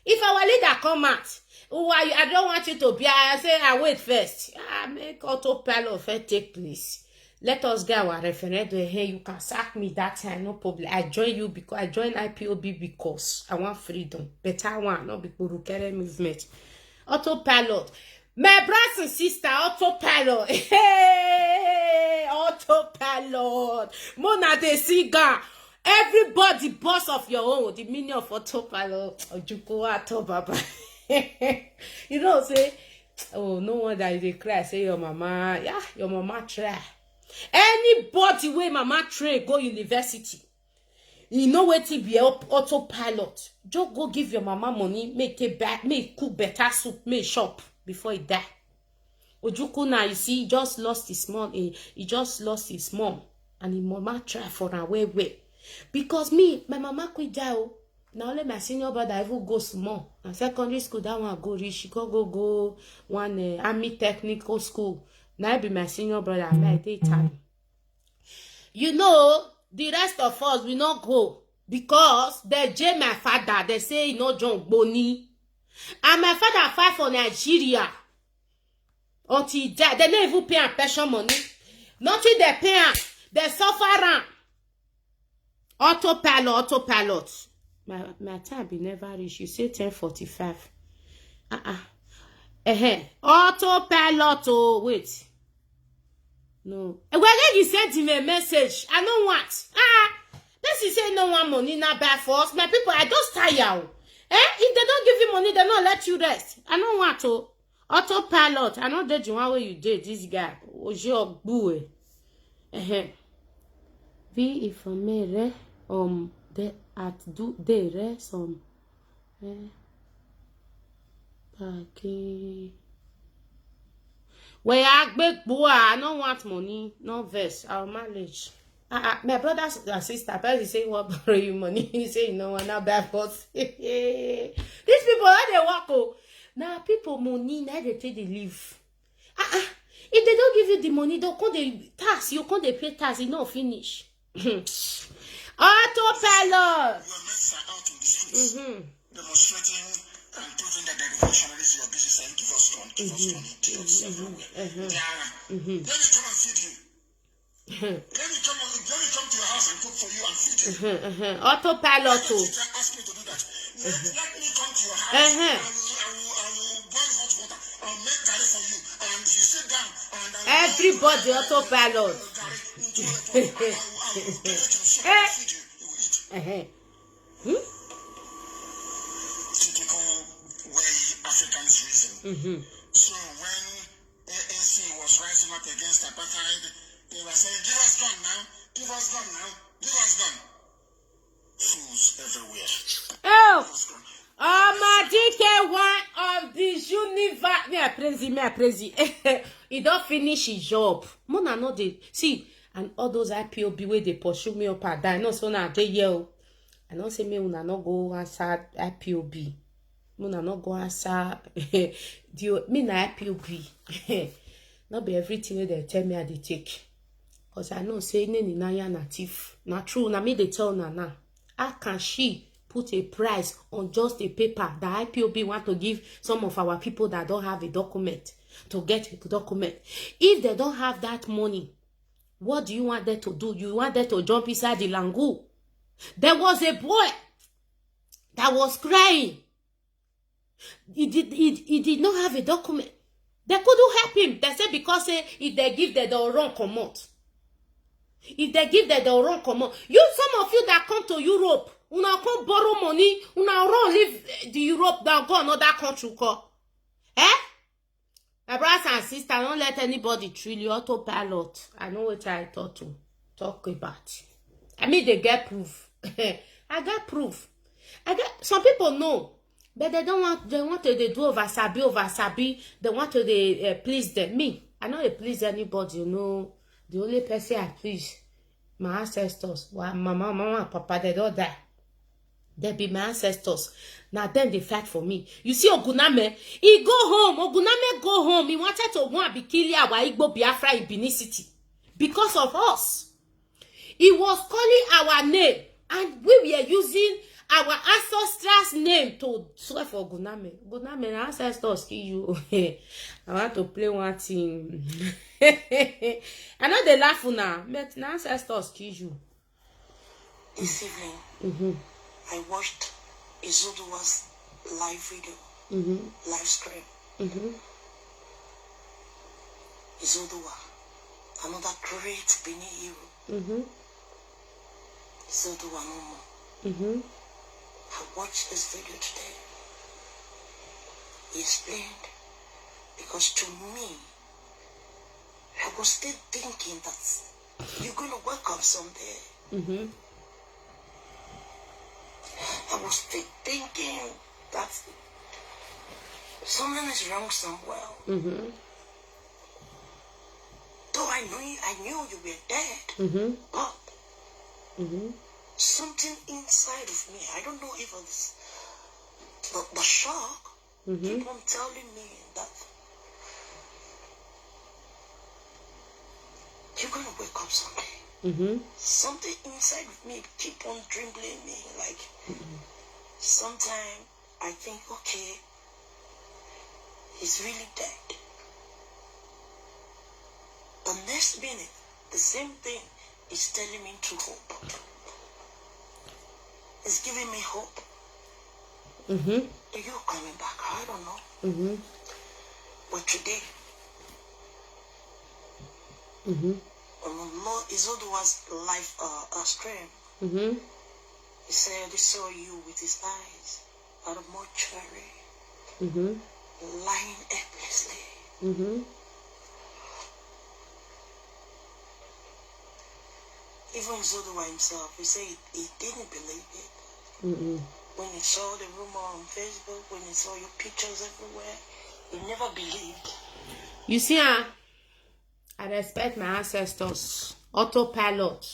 If our leader come out, oh, I don't want you to be. I say, I wait first. Make autopilot first take place. Let us get our referendum. Hey, you can sack me that time, no problem. I join you because I join IPOB because I want freedom. Better one, not because you carry movement. Autopilot. My brothers and sisters, autopilot. Hey, autopilot. Mona de Siga. Everybody boss of your own. The meaning of autopilot. Ojuko auto baba. You know, say, oh, no wonder they cry. Say your mama, yeah, your mama try. Anybody way mama train go university, you know what to be autopilot. Just go give your mama money, make cook better soup, make shop before he die. Ojuku now, you see, he just lost his mom. He just lost his mom, and his mama try for a way. Because me, my mama quit die. Now let my senior brother even go small. And secondary school, that one go reach. She go one army technical school. Now I be my senior brother, my daytime. You know, the rest of us will not go because they jail my father. They say he no John Boni. And my father fight for Nigeria until he died. They don't even pay a pension money. Nothing they pay. They suffer. Autopilot. My time be never reach. You say 10:45. Autopilot. Oh, wait. No. Well, then you sent him a message. I don't want. This is say no one money not bad for us. My people, I just tire. If they don't give you money, they don't let you rest. I don't want to. Autopilot. I know that you want what you did. This guy was your boy. Be informé de at do de some. Okay. Where I beg boy, I don't want money, no verse. I'll manage. My brothers and sister, I say what borrow you money. He say no one not bad boss. These people how they walk oh. Now people money, now they take the leave. If they don't give you the money, don't come the tax. You can't pay tax, you not finish. Autopilot. Demonstrating and proving that the revolutionaries your business and give us everywhere. Let me come and feed you. Let me come to your house and cook for you and feed you. Autopilot. Ask me to do that. Let me come to your house and I will boil hot water. I'll make curry for you and you sit down and everybody autopilot. I will Typical way Africans reason. So when ANC was rising up against apartheid, they were saying, give us gun now, give us gun now, give us gun. Fools everywhere. Oh! My DK, one of the universe. Me I praise. He don't finish his job. Mona know they see, and all those IPOB where they pursue me up and down. No, so now they yell. I don't say me una not go answer IPOB. Mona not go answer. Me na IPOB. Not be everything where they tell me I they take. Cause I know say nene na ya native. Na true. Na me they tell na. How can she put a price on just a paper that IPOB want to give some of our people that don't have a document to get a document? If they don't have that money, what do you want them to do? You want them to jump inside the Langu? There was a boy that was crying. He did not have a document. They couldn't help him. They said because if they give them, they'll run come out. If they give them, they'll run come out. Some of you that come to Europe, una come borrow money, una run leave the Europe down, go another country call. My brothers and sisters, don't let anybody trill you autopilot. I know what I thought to talk about. I mean, they get proof. I got proof. Some people know, but they don't want. They want to do over sabi. They want to please them. Me, I don't please anybody. You know, the only person I please, my ancestors. Well, mama, and papa, they don't die. They be my ancestors. Now then they fight for me. You see Oguname, he go home. Oguname go home. He wanted to go and be killed our Igbo Biafra in Benin City. Because of us. He was calling our name. And we were using our ancestors' name to swear for Oguname. Oguname, ancestors kill you. I want to play one thing. I know they laugh now. But ancestors kill you. This evening, I watched Izuduwa's live video, live stream. Izuduwa, another great Benin hero. Izuduwa Momo. I watched this video today. He explained, because to me, I was still thinking that you're going to wake up someday. I was thinking that something is wrong somewhere. Though I knew you were dead, but something inside of me, I don't know if it's the shock, keep on telling me that you're gonna wake up someday. Something inside of me keep on dribbling me, like sometimes I think, okay, he's really dead. The next minute, the same thing is telling me to hope. It's giving me hope. Are you coming back? I don't know. But today, on Lord Izuduwa's live stream, he said he saw you with his eyes out of mortuary, lying helplessly. Even Izuduwa himself, he said he didn't believe it. When he saw the rumor on Facebook, when he saw your pictures everywhere, he never believed. You see, I respect my ancestors. Autopilot.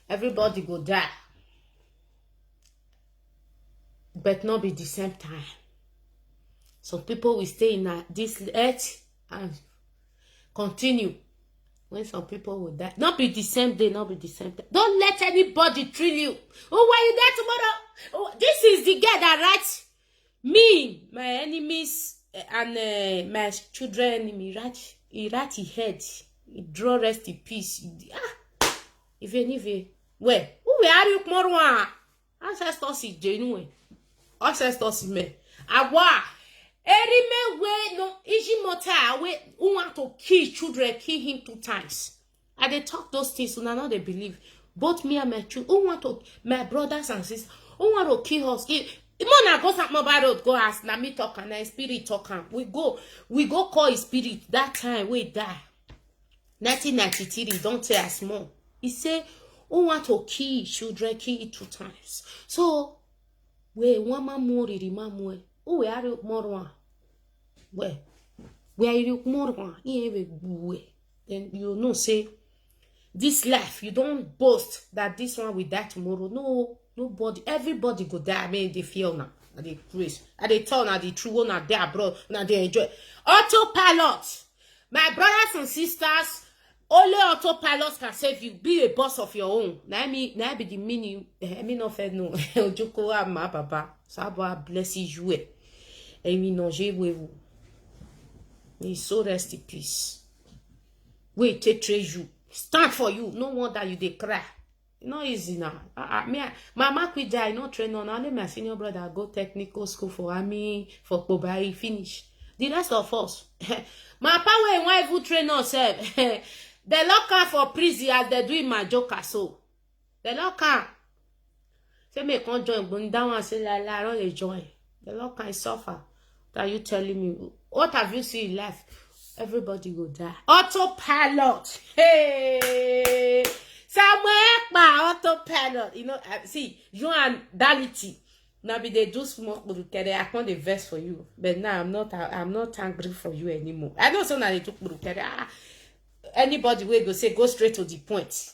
Everybody go die. But not be the same time. Some people will stay in this earth and continue. When some people will die. Not be the same day, not be the same time. Don't let anybody trill you. Oh, why you there tomorrow? Oh, this is the guy that writes me, my enemies, and my children enemy. He write his head. He draw rest in peace. If where? Who are you tomorrow? Ancestors is genuine. Ancestors is me. Awa. Erime we no Ijimota we who want to kill children, kill him 2 times. I dey talk those things, una no dey believe. Both me and my children, who want to, my brothers and sisters, who want to kill us. Mona go St. Mobile Road, go ask, na me talk and spirit talk am. We go call his spirit that time we die. 1993, don't say as small. He say, who want to kill children, kill 2 times. So, we one man more, we are more one. We are more one. Then you know, say, this life, you don't boast that this one will die tomorrow. No, nobody, everybody go die. I mean, they feel now. And they praise. And they tell now the true one, now they abroad, now they enjoy. Autopilot. My brothers and sisters, only autopilot can save you. Be a boss of your own. Now be the meaning. I mean, no, no. Ojoko ma papa. Saba bless you. And we know je vous. May so rest in peace. We take treasure. Stand for you. No wonder you dey cry. No easy now. Mama quit die. No train on. Only my senior brother go technical school for army for Kobai finish. The rest of us, my power why even train ourselves. They lock her for prison as they do in my joker so. They lock her. Say me can't join. But down and say I don't join. The lock her suffer. What are you telling me? What have you seen in life? Everybody go die. Autopilot. Hey. Somewhere autopilot. You know, see, you and Dality. Now be they do smoke, but I can't the verse for you. But now I'm not angry for you anymore. I know so now they took anybody will go say go straight to the point.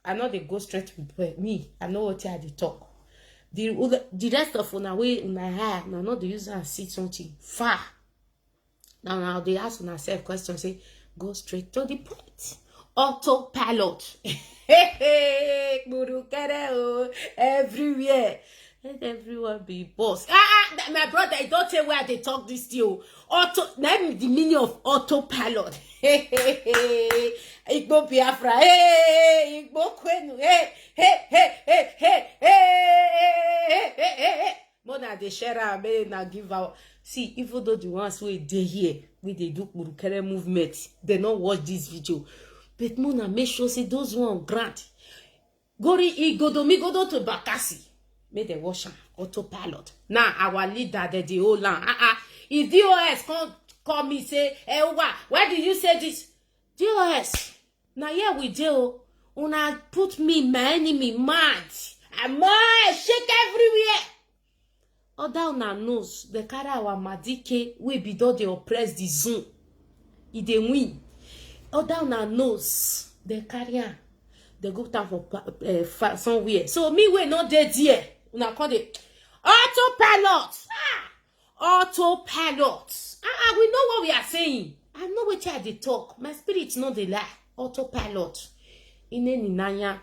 I know they go straight to the point. Me, I know what I talk. The rest of una way in my hair, now not the user and see something far. Now they ask themselves question, say, go straight to the point. Autopilot. Hey, everywhere. Let everyone be boss. My brother, I don't say where they talk this to you. Let me the meaning of autopilot. Igbo Biafra. Hey, Igbo Kwenu. Hey. More than the share I may not give out. See, even though the ones who they here, we they do Murukere movement, they not watch this video. But Mona make sure say those one grant. Gori Igodo to Bakasi. May they wash them. Autopilot. Now our leader the whole land. If DOS can't call me say, hey, why did you say this? DOS. Now here we do. Una put me my enemy mad. I'm mad. Shake everywhere. Other una knows the carry our madike we be do they oppress the zone. If they win. Other una knows the carrier. They go down for somewhere. So me we not dead here. Una call it autopilot. Autopilot. We know what we are saying. I know what they talk. My spirit not the lie. Autopilot. In any nanya.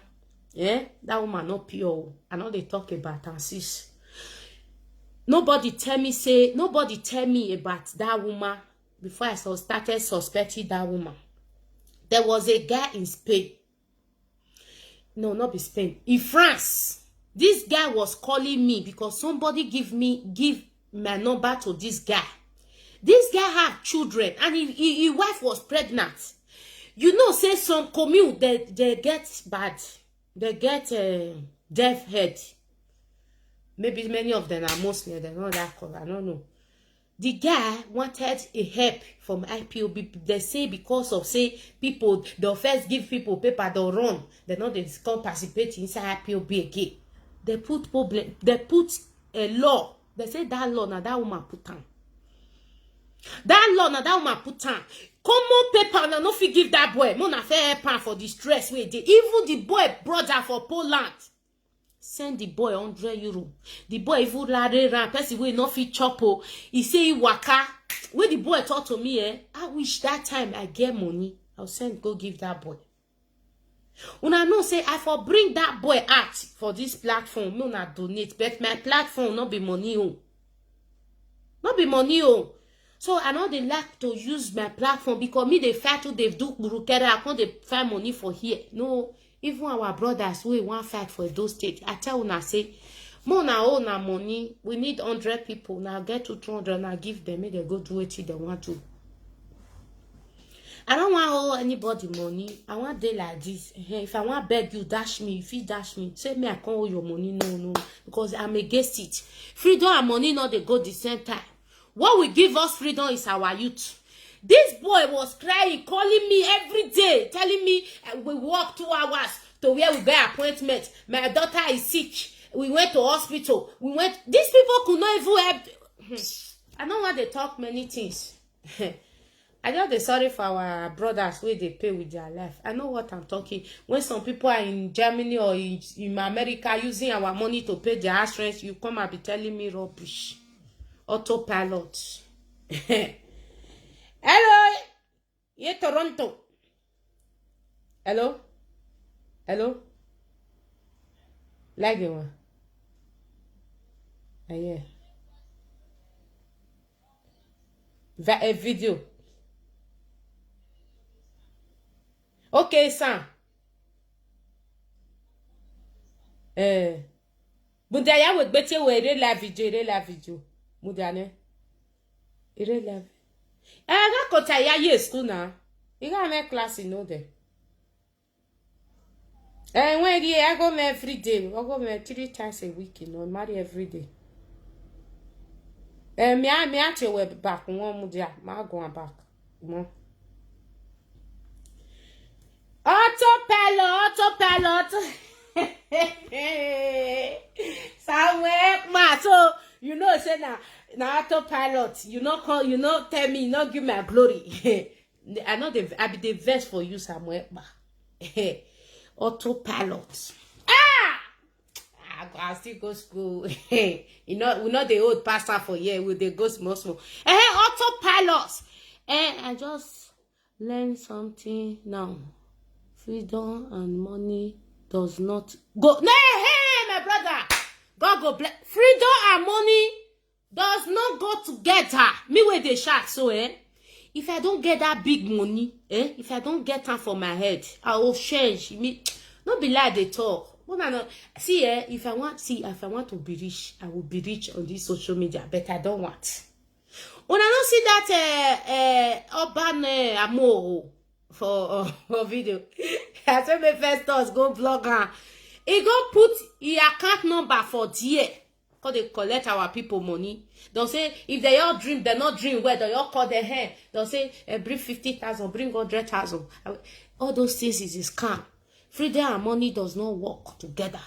Yeah, that woman not pure. I know they talk about Francis. Nobody tell me about that woman before I started suspecting that woman. There was a guy in Spain. No, not be Spain. In France. This guy was calling me because somebody give my number to this guy. This guy had children and his wife was pregnant. You know, say some commute they get bad. They get deaf head. Maybe many of them are Muslim. They're not that color. I don't know. The guy wanted a help from IPOB. They say because of say people, they'll first give people paper, they'll run. They're not they can't participate inside IPOB again. They put problem. They put a law. They say that law now that woman put on. That law now that woman put on. Common paper now no fit give that boy. Mona fair help for the stress we did. Even the boy brother for Poland. Send the boy €100. The boy even rare ran. Person we no fit chop. He say he waka. When the boy talk to me, I wish that time I get money. I'll send go give that boy. Una know say I for bring that boy out for this platform. No na donate, but my platform not be money oh. Not be money oh. So I know they like to use my platform because me they fight to they do burukere. I can't they find money for here. No, even our brothers we want fight for those states. I tell una say, more na own na money. We need 100 people. Now get to 200 and I give them. May they go do what they want to. I don't want owe anybody money. I want day like this. If I want beg you, dash me. If you dash me, say me I can't owe your money. No, because I'm against it. Freedom and money not they go the same time. What will give us freedom is our youth. This boy was crying, calling me every day, telling me we walk 2 hours to where we get appointment. My daughter is sick. We went to hospital. These people could not even help. I know why they talk many things. I just dey sorry for our brothers where they pay with their life. I know what I'm talking. When some people are in Germany or in America using our money to pay their house rent, you come and be telling me rubbish. Autopilot. Hello, yeah, Toronto. Hello, like the one. Yeah. A video. Okay, Sam. Mudaya would bet you were la video. Mudane. Irrelevant. I got to school now. You got my class in order. And when I go every day, I go 3 times a week, you know, marry every day. Me actually will be back. One going back. Autopilot. Somewhere, so you know, say now autopilot. You know, tell me, not give my glory. I know I be the best for you somewhere. Autopilot. I still go school. You know, we know the old pastor for year with the go small. Autopilot. And I just learned something now. Freedom and money does not go. No, hey, my brother. God go bless. Freedom and money does not go together. Me with the shout so if I don't get that big money, if I don't get time for my head, I will change. Me, not be like they talk. See, if I want to be rich, I will be rich on this social media, but I don't want. When I don't see that urban amour for video, I said my first thoughts go blogger. He go put your account number for there. Because they collect our people money. They'll say, if they all dream, they're not dream well, they all call their hair. They'll say, bring 50,000, bring 100,000. All those things is a scam. Freedom and money does not work together.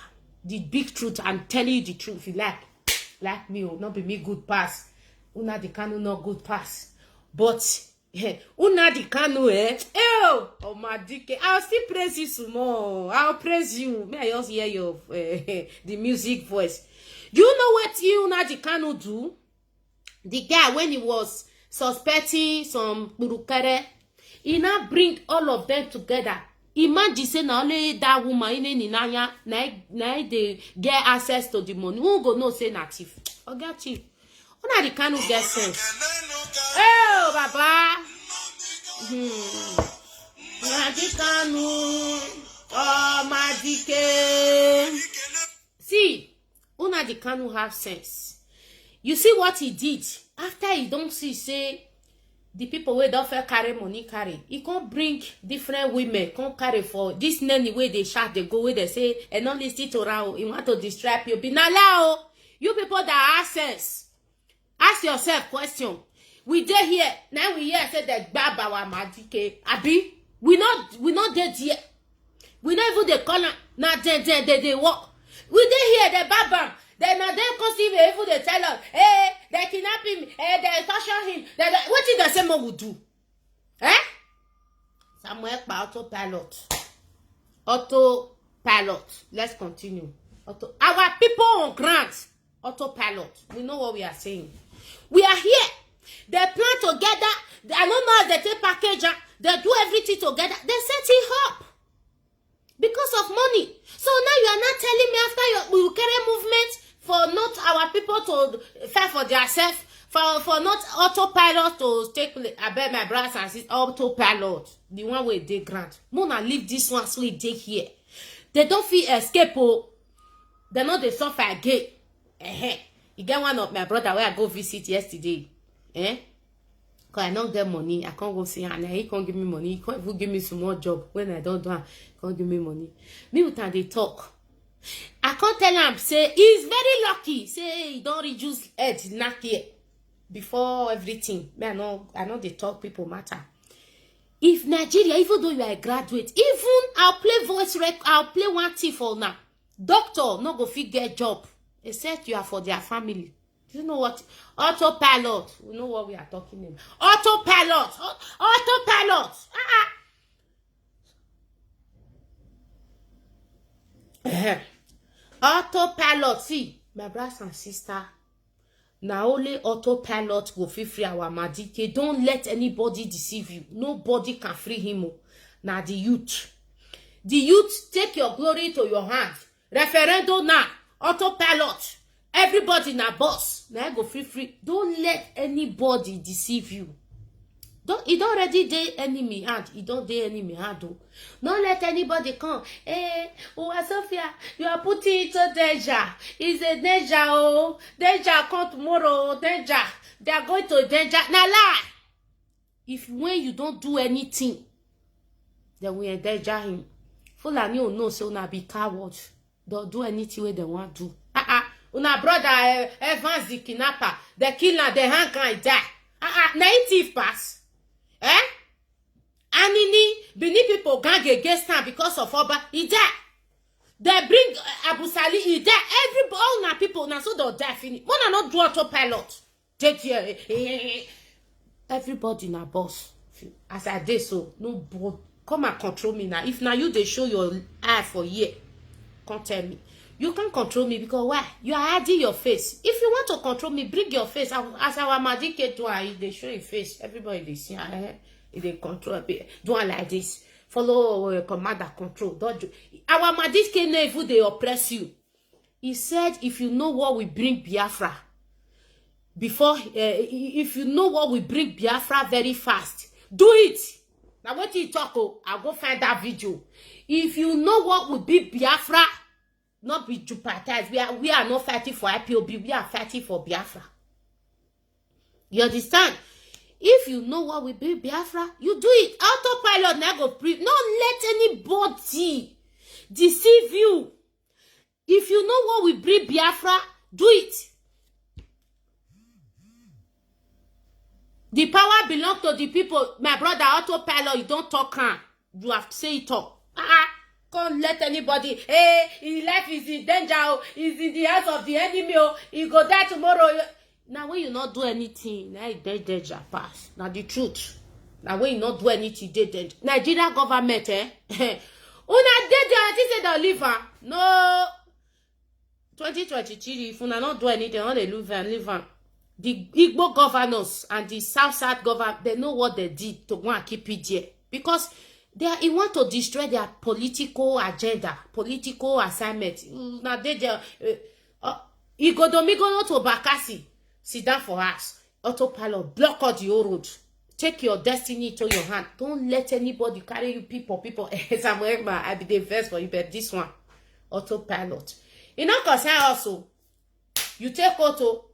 The big truth, I'm telling you the truth. If you like me, or not be me good pass. Una di kanu not good pass. But, una di kanu, oh my dick, I'll still praise you some more. I'll praise you. May I just hear your, the music voice. Do you know what Una di Kanu do? The guy, when he was suspecting some burukere, he now bring all of them together. Imagine say na only that woman in Ninanya, they get access to the money. Who go no say native? Forget chief. Una di Kanu get sense. Oh, Baba. Una di Kanu. Oh, my dike. See. Una di Kanu have sense. You see what he did after he don't see say the people where don't fair carry money carry. He can't bring different women can't carry for this nanny way they shout they go where they say and not listen to Rao. You want to distract you. Be not allow you people that have sense. Ask yourself question. We dey here now. We hear say that Baba wa madike abi. We not dead yet. We not even the corner. Now they walk. We dey here, the babam. Then now they conceive evil, they tell us, hey, they kidnap him, hey, they torture him. What did the same one would do? Somewhere by autopilot. Let's continue. Our people on grant. Autopilot. We know what we are saying. We are here. They plan together. I don't know if they take package. They do everything together. They set it up. Because of money. So now you are not telling me after your carry movement for not our people to fight for themselves, for not autopilot to take I bet my brothers and sisters autopilot. The one where they grant. Mona leave this one so they here. They don't feel escape. They know they suffer again. You get one of my brother where I go visit yesterday. Because I don't get money, I can't go see her, and he can't give me money. He can't even give me some more job when I don't do it. He can't give me money. Me with her, they talk. I can't tell him, say, he's very lucky. Say, he don't reduce head, knock here. Before everything. I know they talk, people matter. If Nigeria, even though you are a graduate, even I'll play voice rec, I'll play one thing for now. Doctor, no go fit get job. Except you are for their family. You know what? Autopilot. We know what we are talking about. Autopilot. Autopilot. Autopilot. See, my brothers and sisters, now only autopilot go free our Madike. Don't let anybody deceive you. Nobody can free him. Now the youth. The youth, take your glory to your hand. Referendum now. Autopilot. Everybody na boss. Now go free. Don't let anybody deceive you. He don't already dey enemy hand. He don't dey enemy hand. Don't let anybody come. Hey, Sophia, you are putting it to danger. It's a danger. Oh, danger come tomorrow. Danger. They are going to danger. Now lie. If when you don't do anything, then we endanger him. Fulani will know so now be coward. Don't do anything where they want to do. Una brother Evans the kidnapper, the killer, the hang guy die. Native pass. Anini, Benin people gang against him because of Oba, he died. They bring Abu Sali, he died. Everybody, all na people, now so they'll die finish. Wanna not do autopilot. Take care. Everybody na boss. As I did so, no board. Come and control me now. If now you they show your eye for year, can't tell me. You can't control me because why? You are hiding your face. If you want to control me, bring your face. As our Madike do, they show your face. Everybody they see. They control. Do like this. Follow commander control. Don't do. Our Madike never they oppress you. He said, if you know what we bring Biafra, before if you know what we bring Biafra very fast, do it. Now what you talk? I'll go find that video. If you know what would be Biafra. Not be Jupiters. We are not fighting for IPOB. We are fighting for Biafra. You understand? If you know what will be Biafra, you do it. Autopilot never pre. Don't let anybody deceive you. If you know what will bring Biafra, do it. The power belongs to the people. My brother, autopilot, you don't talk. You have to say it all. Can't let anybody, hey, his life is in danger, he's in the hands of the enemy, he go die tomorrow. Now when you not do anything, now it's danger pass. Now the truth. Now when you not do anything, they danger. Nigeria government, una dead until they live. No. 2023, if una not do anything, all they live. The Igbo governors and the South government, they know what they did to go and keep it there. Because he want to destroy their political agenda, political assignment. Now they Igodomigono to Bakasi, sit down for us. Autopilot, block out the whole road. Take your destiny to your hand. Don't let anybody carry you. People. Samuel, I be the first for you, but this one, autopilot. You know, concern also. You take auto,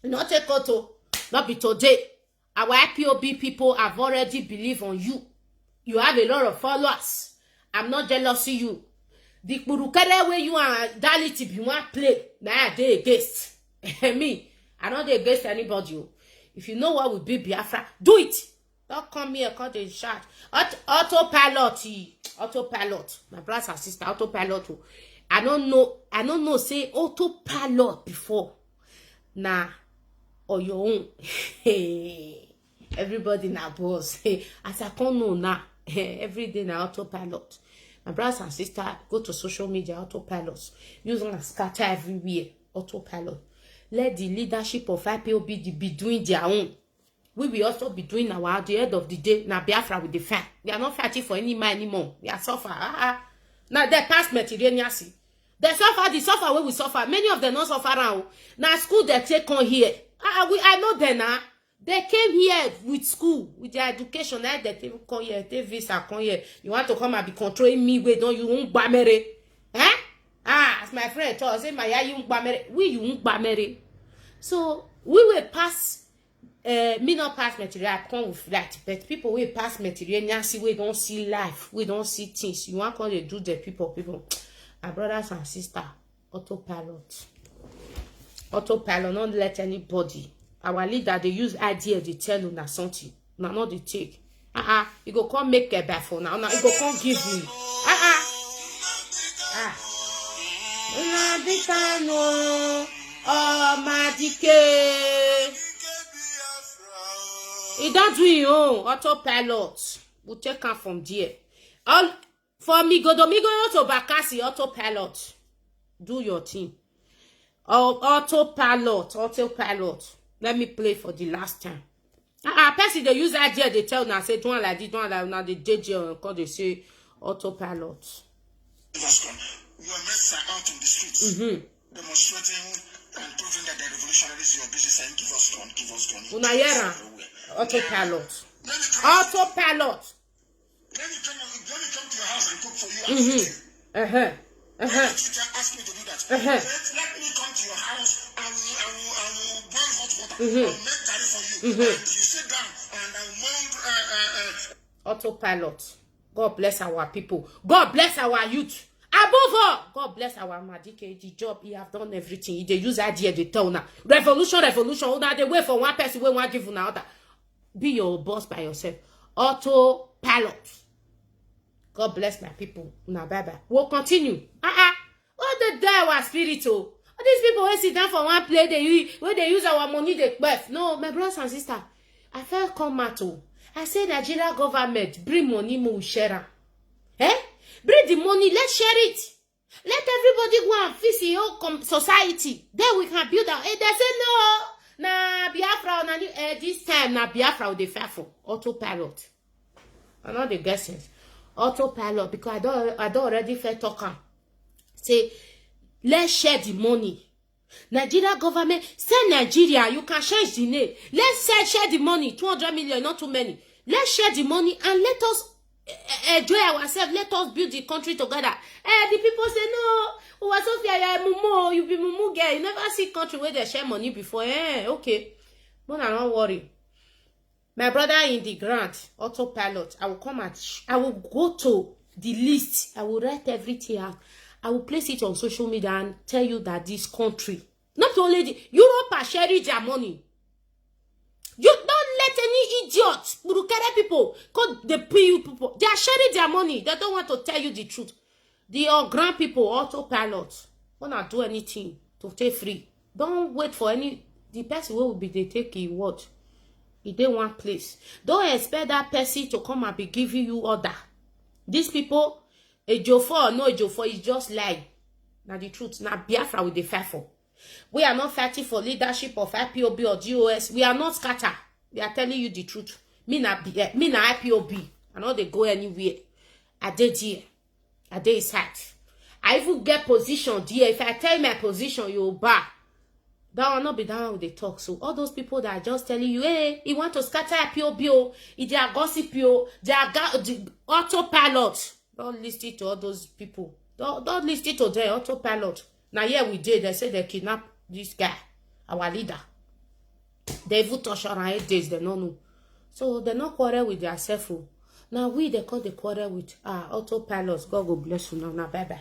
you not take auto. Not be today. Our IPOB people have already believed on you. You have a lot of followers. I'm not jealous of you. The Kurukere where you and Daliti be one play. Now they against me. I don't against anybody. If you know what will be Biafra, do it. Don't come here, call the shot. Autopilot. My brother and sister, autopilot. I don't know. Say autopilot before. Nah, or your own. Everybody now boss. As I can't know now. Every day now autopilot. My brothers and sisters, go to social media, autopilot. Use them scatter everywhere, autopilot. Let the leadership of IPOB be doing their own. We will also be doing our at the end of the day. Now Biafra with the fight. We are not fighting for any man anymore. We are suffer. Now they pass Mediterranean Sea. They suffer, the suffer where we suffer. Many of them not suffer now. Now school they take on here. I know them now. They came here with school, with their education. Now they come here, they visa come here. You want to come and be controlling me? Wait, don't you won't bamere? As my friend told us, say my you won't bamere. We you won't bamere. So we will pass me not pass material, I come with flight. But people we pass material, now see we don't see life, we don't see things. You want to do the people. Our brothers and sisters, autopilot. Autopilot, not let anybody. Our leader, they use idea, they tell you that something. Now not they take. You go come make a bad for now. Now you go come give me. Oh, Madike. He don't do your own autopilot. We'll take her from there. All for me, go to Bakasi autopilot. Do your thing. Autopilot. Let me play for the last time. Person they use idea, they tell now say don't like this, don't like now the JJ call they say autopilot. You are messed out in the streets, demonstrating and proving that the revolutionaries your business and give us gun. Unayera autopilot. Autopilot. Let me come to your house and cook for you. Ask me to do that. Let me come to your house. I will boil hot water. I'll make curry for you. And you sit down and I will autopilot. God bless our people. God bless our youth. Above all, God bless our Madike. The job he have done everything. They use idea they tell now. Revolution. Now they wait for one person. We want give another. Be your boss by yourself. Autopilot. God bless my people. Now bye. We'll continue. All the die our spiritual. All these people who sit down for one place, they use our money, they birth. No, my brothers and sisters, I felt come out. I say Nigeria government, bring money, we share. Bring the money, let's share it. Let everybody go and fix the whole society. Then we can build our. They say no. Nah, Biafra, this time, nah, Biafra, they fair for autopilot. I know the guesses. Autopilot, because I don't already fair talker. Say, let's share the money. Nigeria government, send Nigeria, you can change the name. Let's share the money, 200 million, not too many. Let's share the money and let us enjoy ourselves. Let us build the country together. The people say, no, Mumu, you be Mumu girl. You never see country where they share money before. Okay. But I don't worry. My brother in the grant, autopilot, I will come I will go to the list. I will write everything out. I will place it on social media and tell you that this country, not only the Europe are sharing their money. You don't let any idiots, Burukere people, call the people. They are sharing their money. They don't want to tell you the truth. The grand people, autopilot, want to do anything to take free. Don't wait for any. The person will be they take a word. If they want place, don't expect that person to come and be giving you order. These people. Ejiofor or no Ejiofor is just lie. Now the truth. Now Biafra with the fight for. We are not fighting for leadership of IPOB or GOS. We are not scatter. We are telling you the truth. Me na IPOB. I know they go anywhere. I did here. I did inside. I even get position there. If I tell my position, you bar. That will not be down with the talk. So all those people that are just telling you, hey, you want to scatter IPOB, they are gossip, they are autopilot. Don't listen to all those people. Don't listen to their autopilot. Now, we did. They said they kidnapped this guy, our leader. They even touch around 8 days. They don't know. So, they're not quarrel with themselves. Now, they call the quarrel with autopilots. God will bless you now. Now, bye-bye.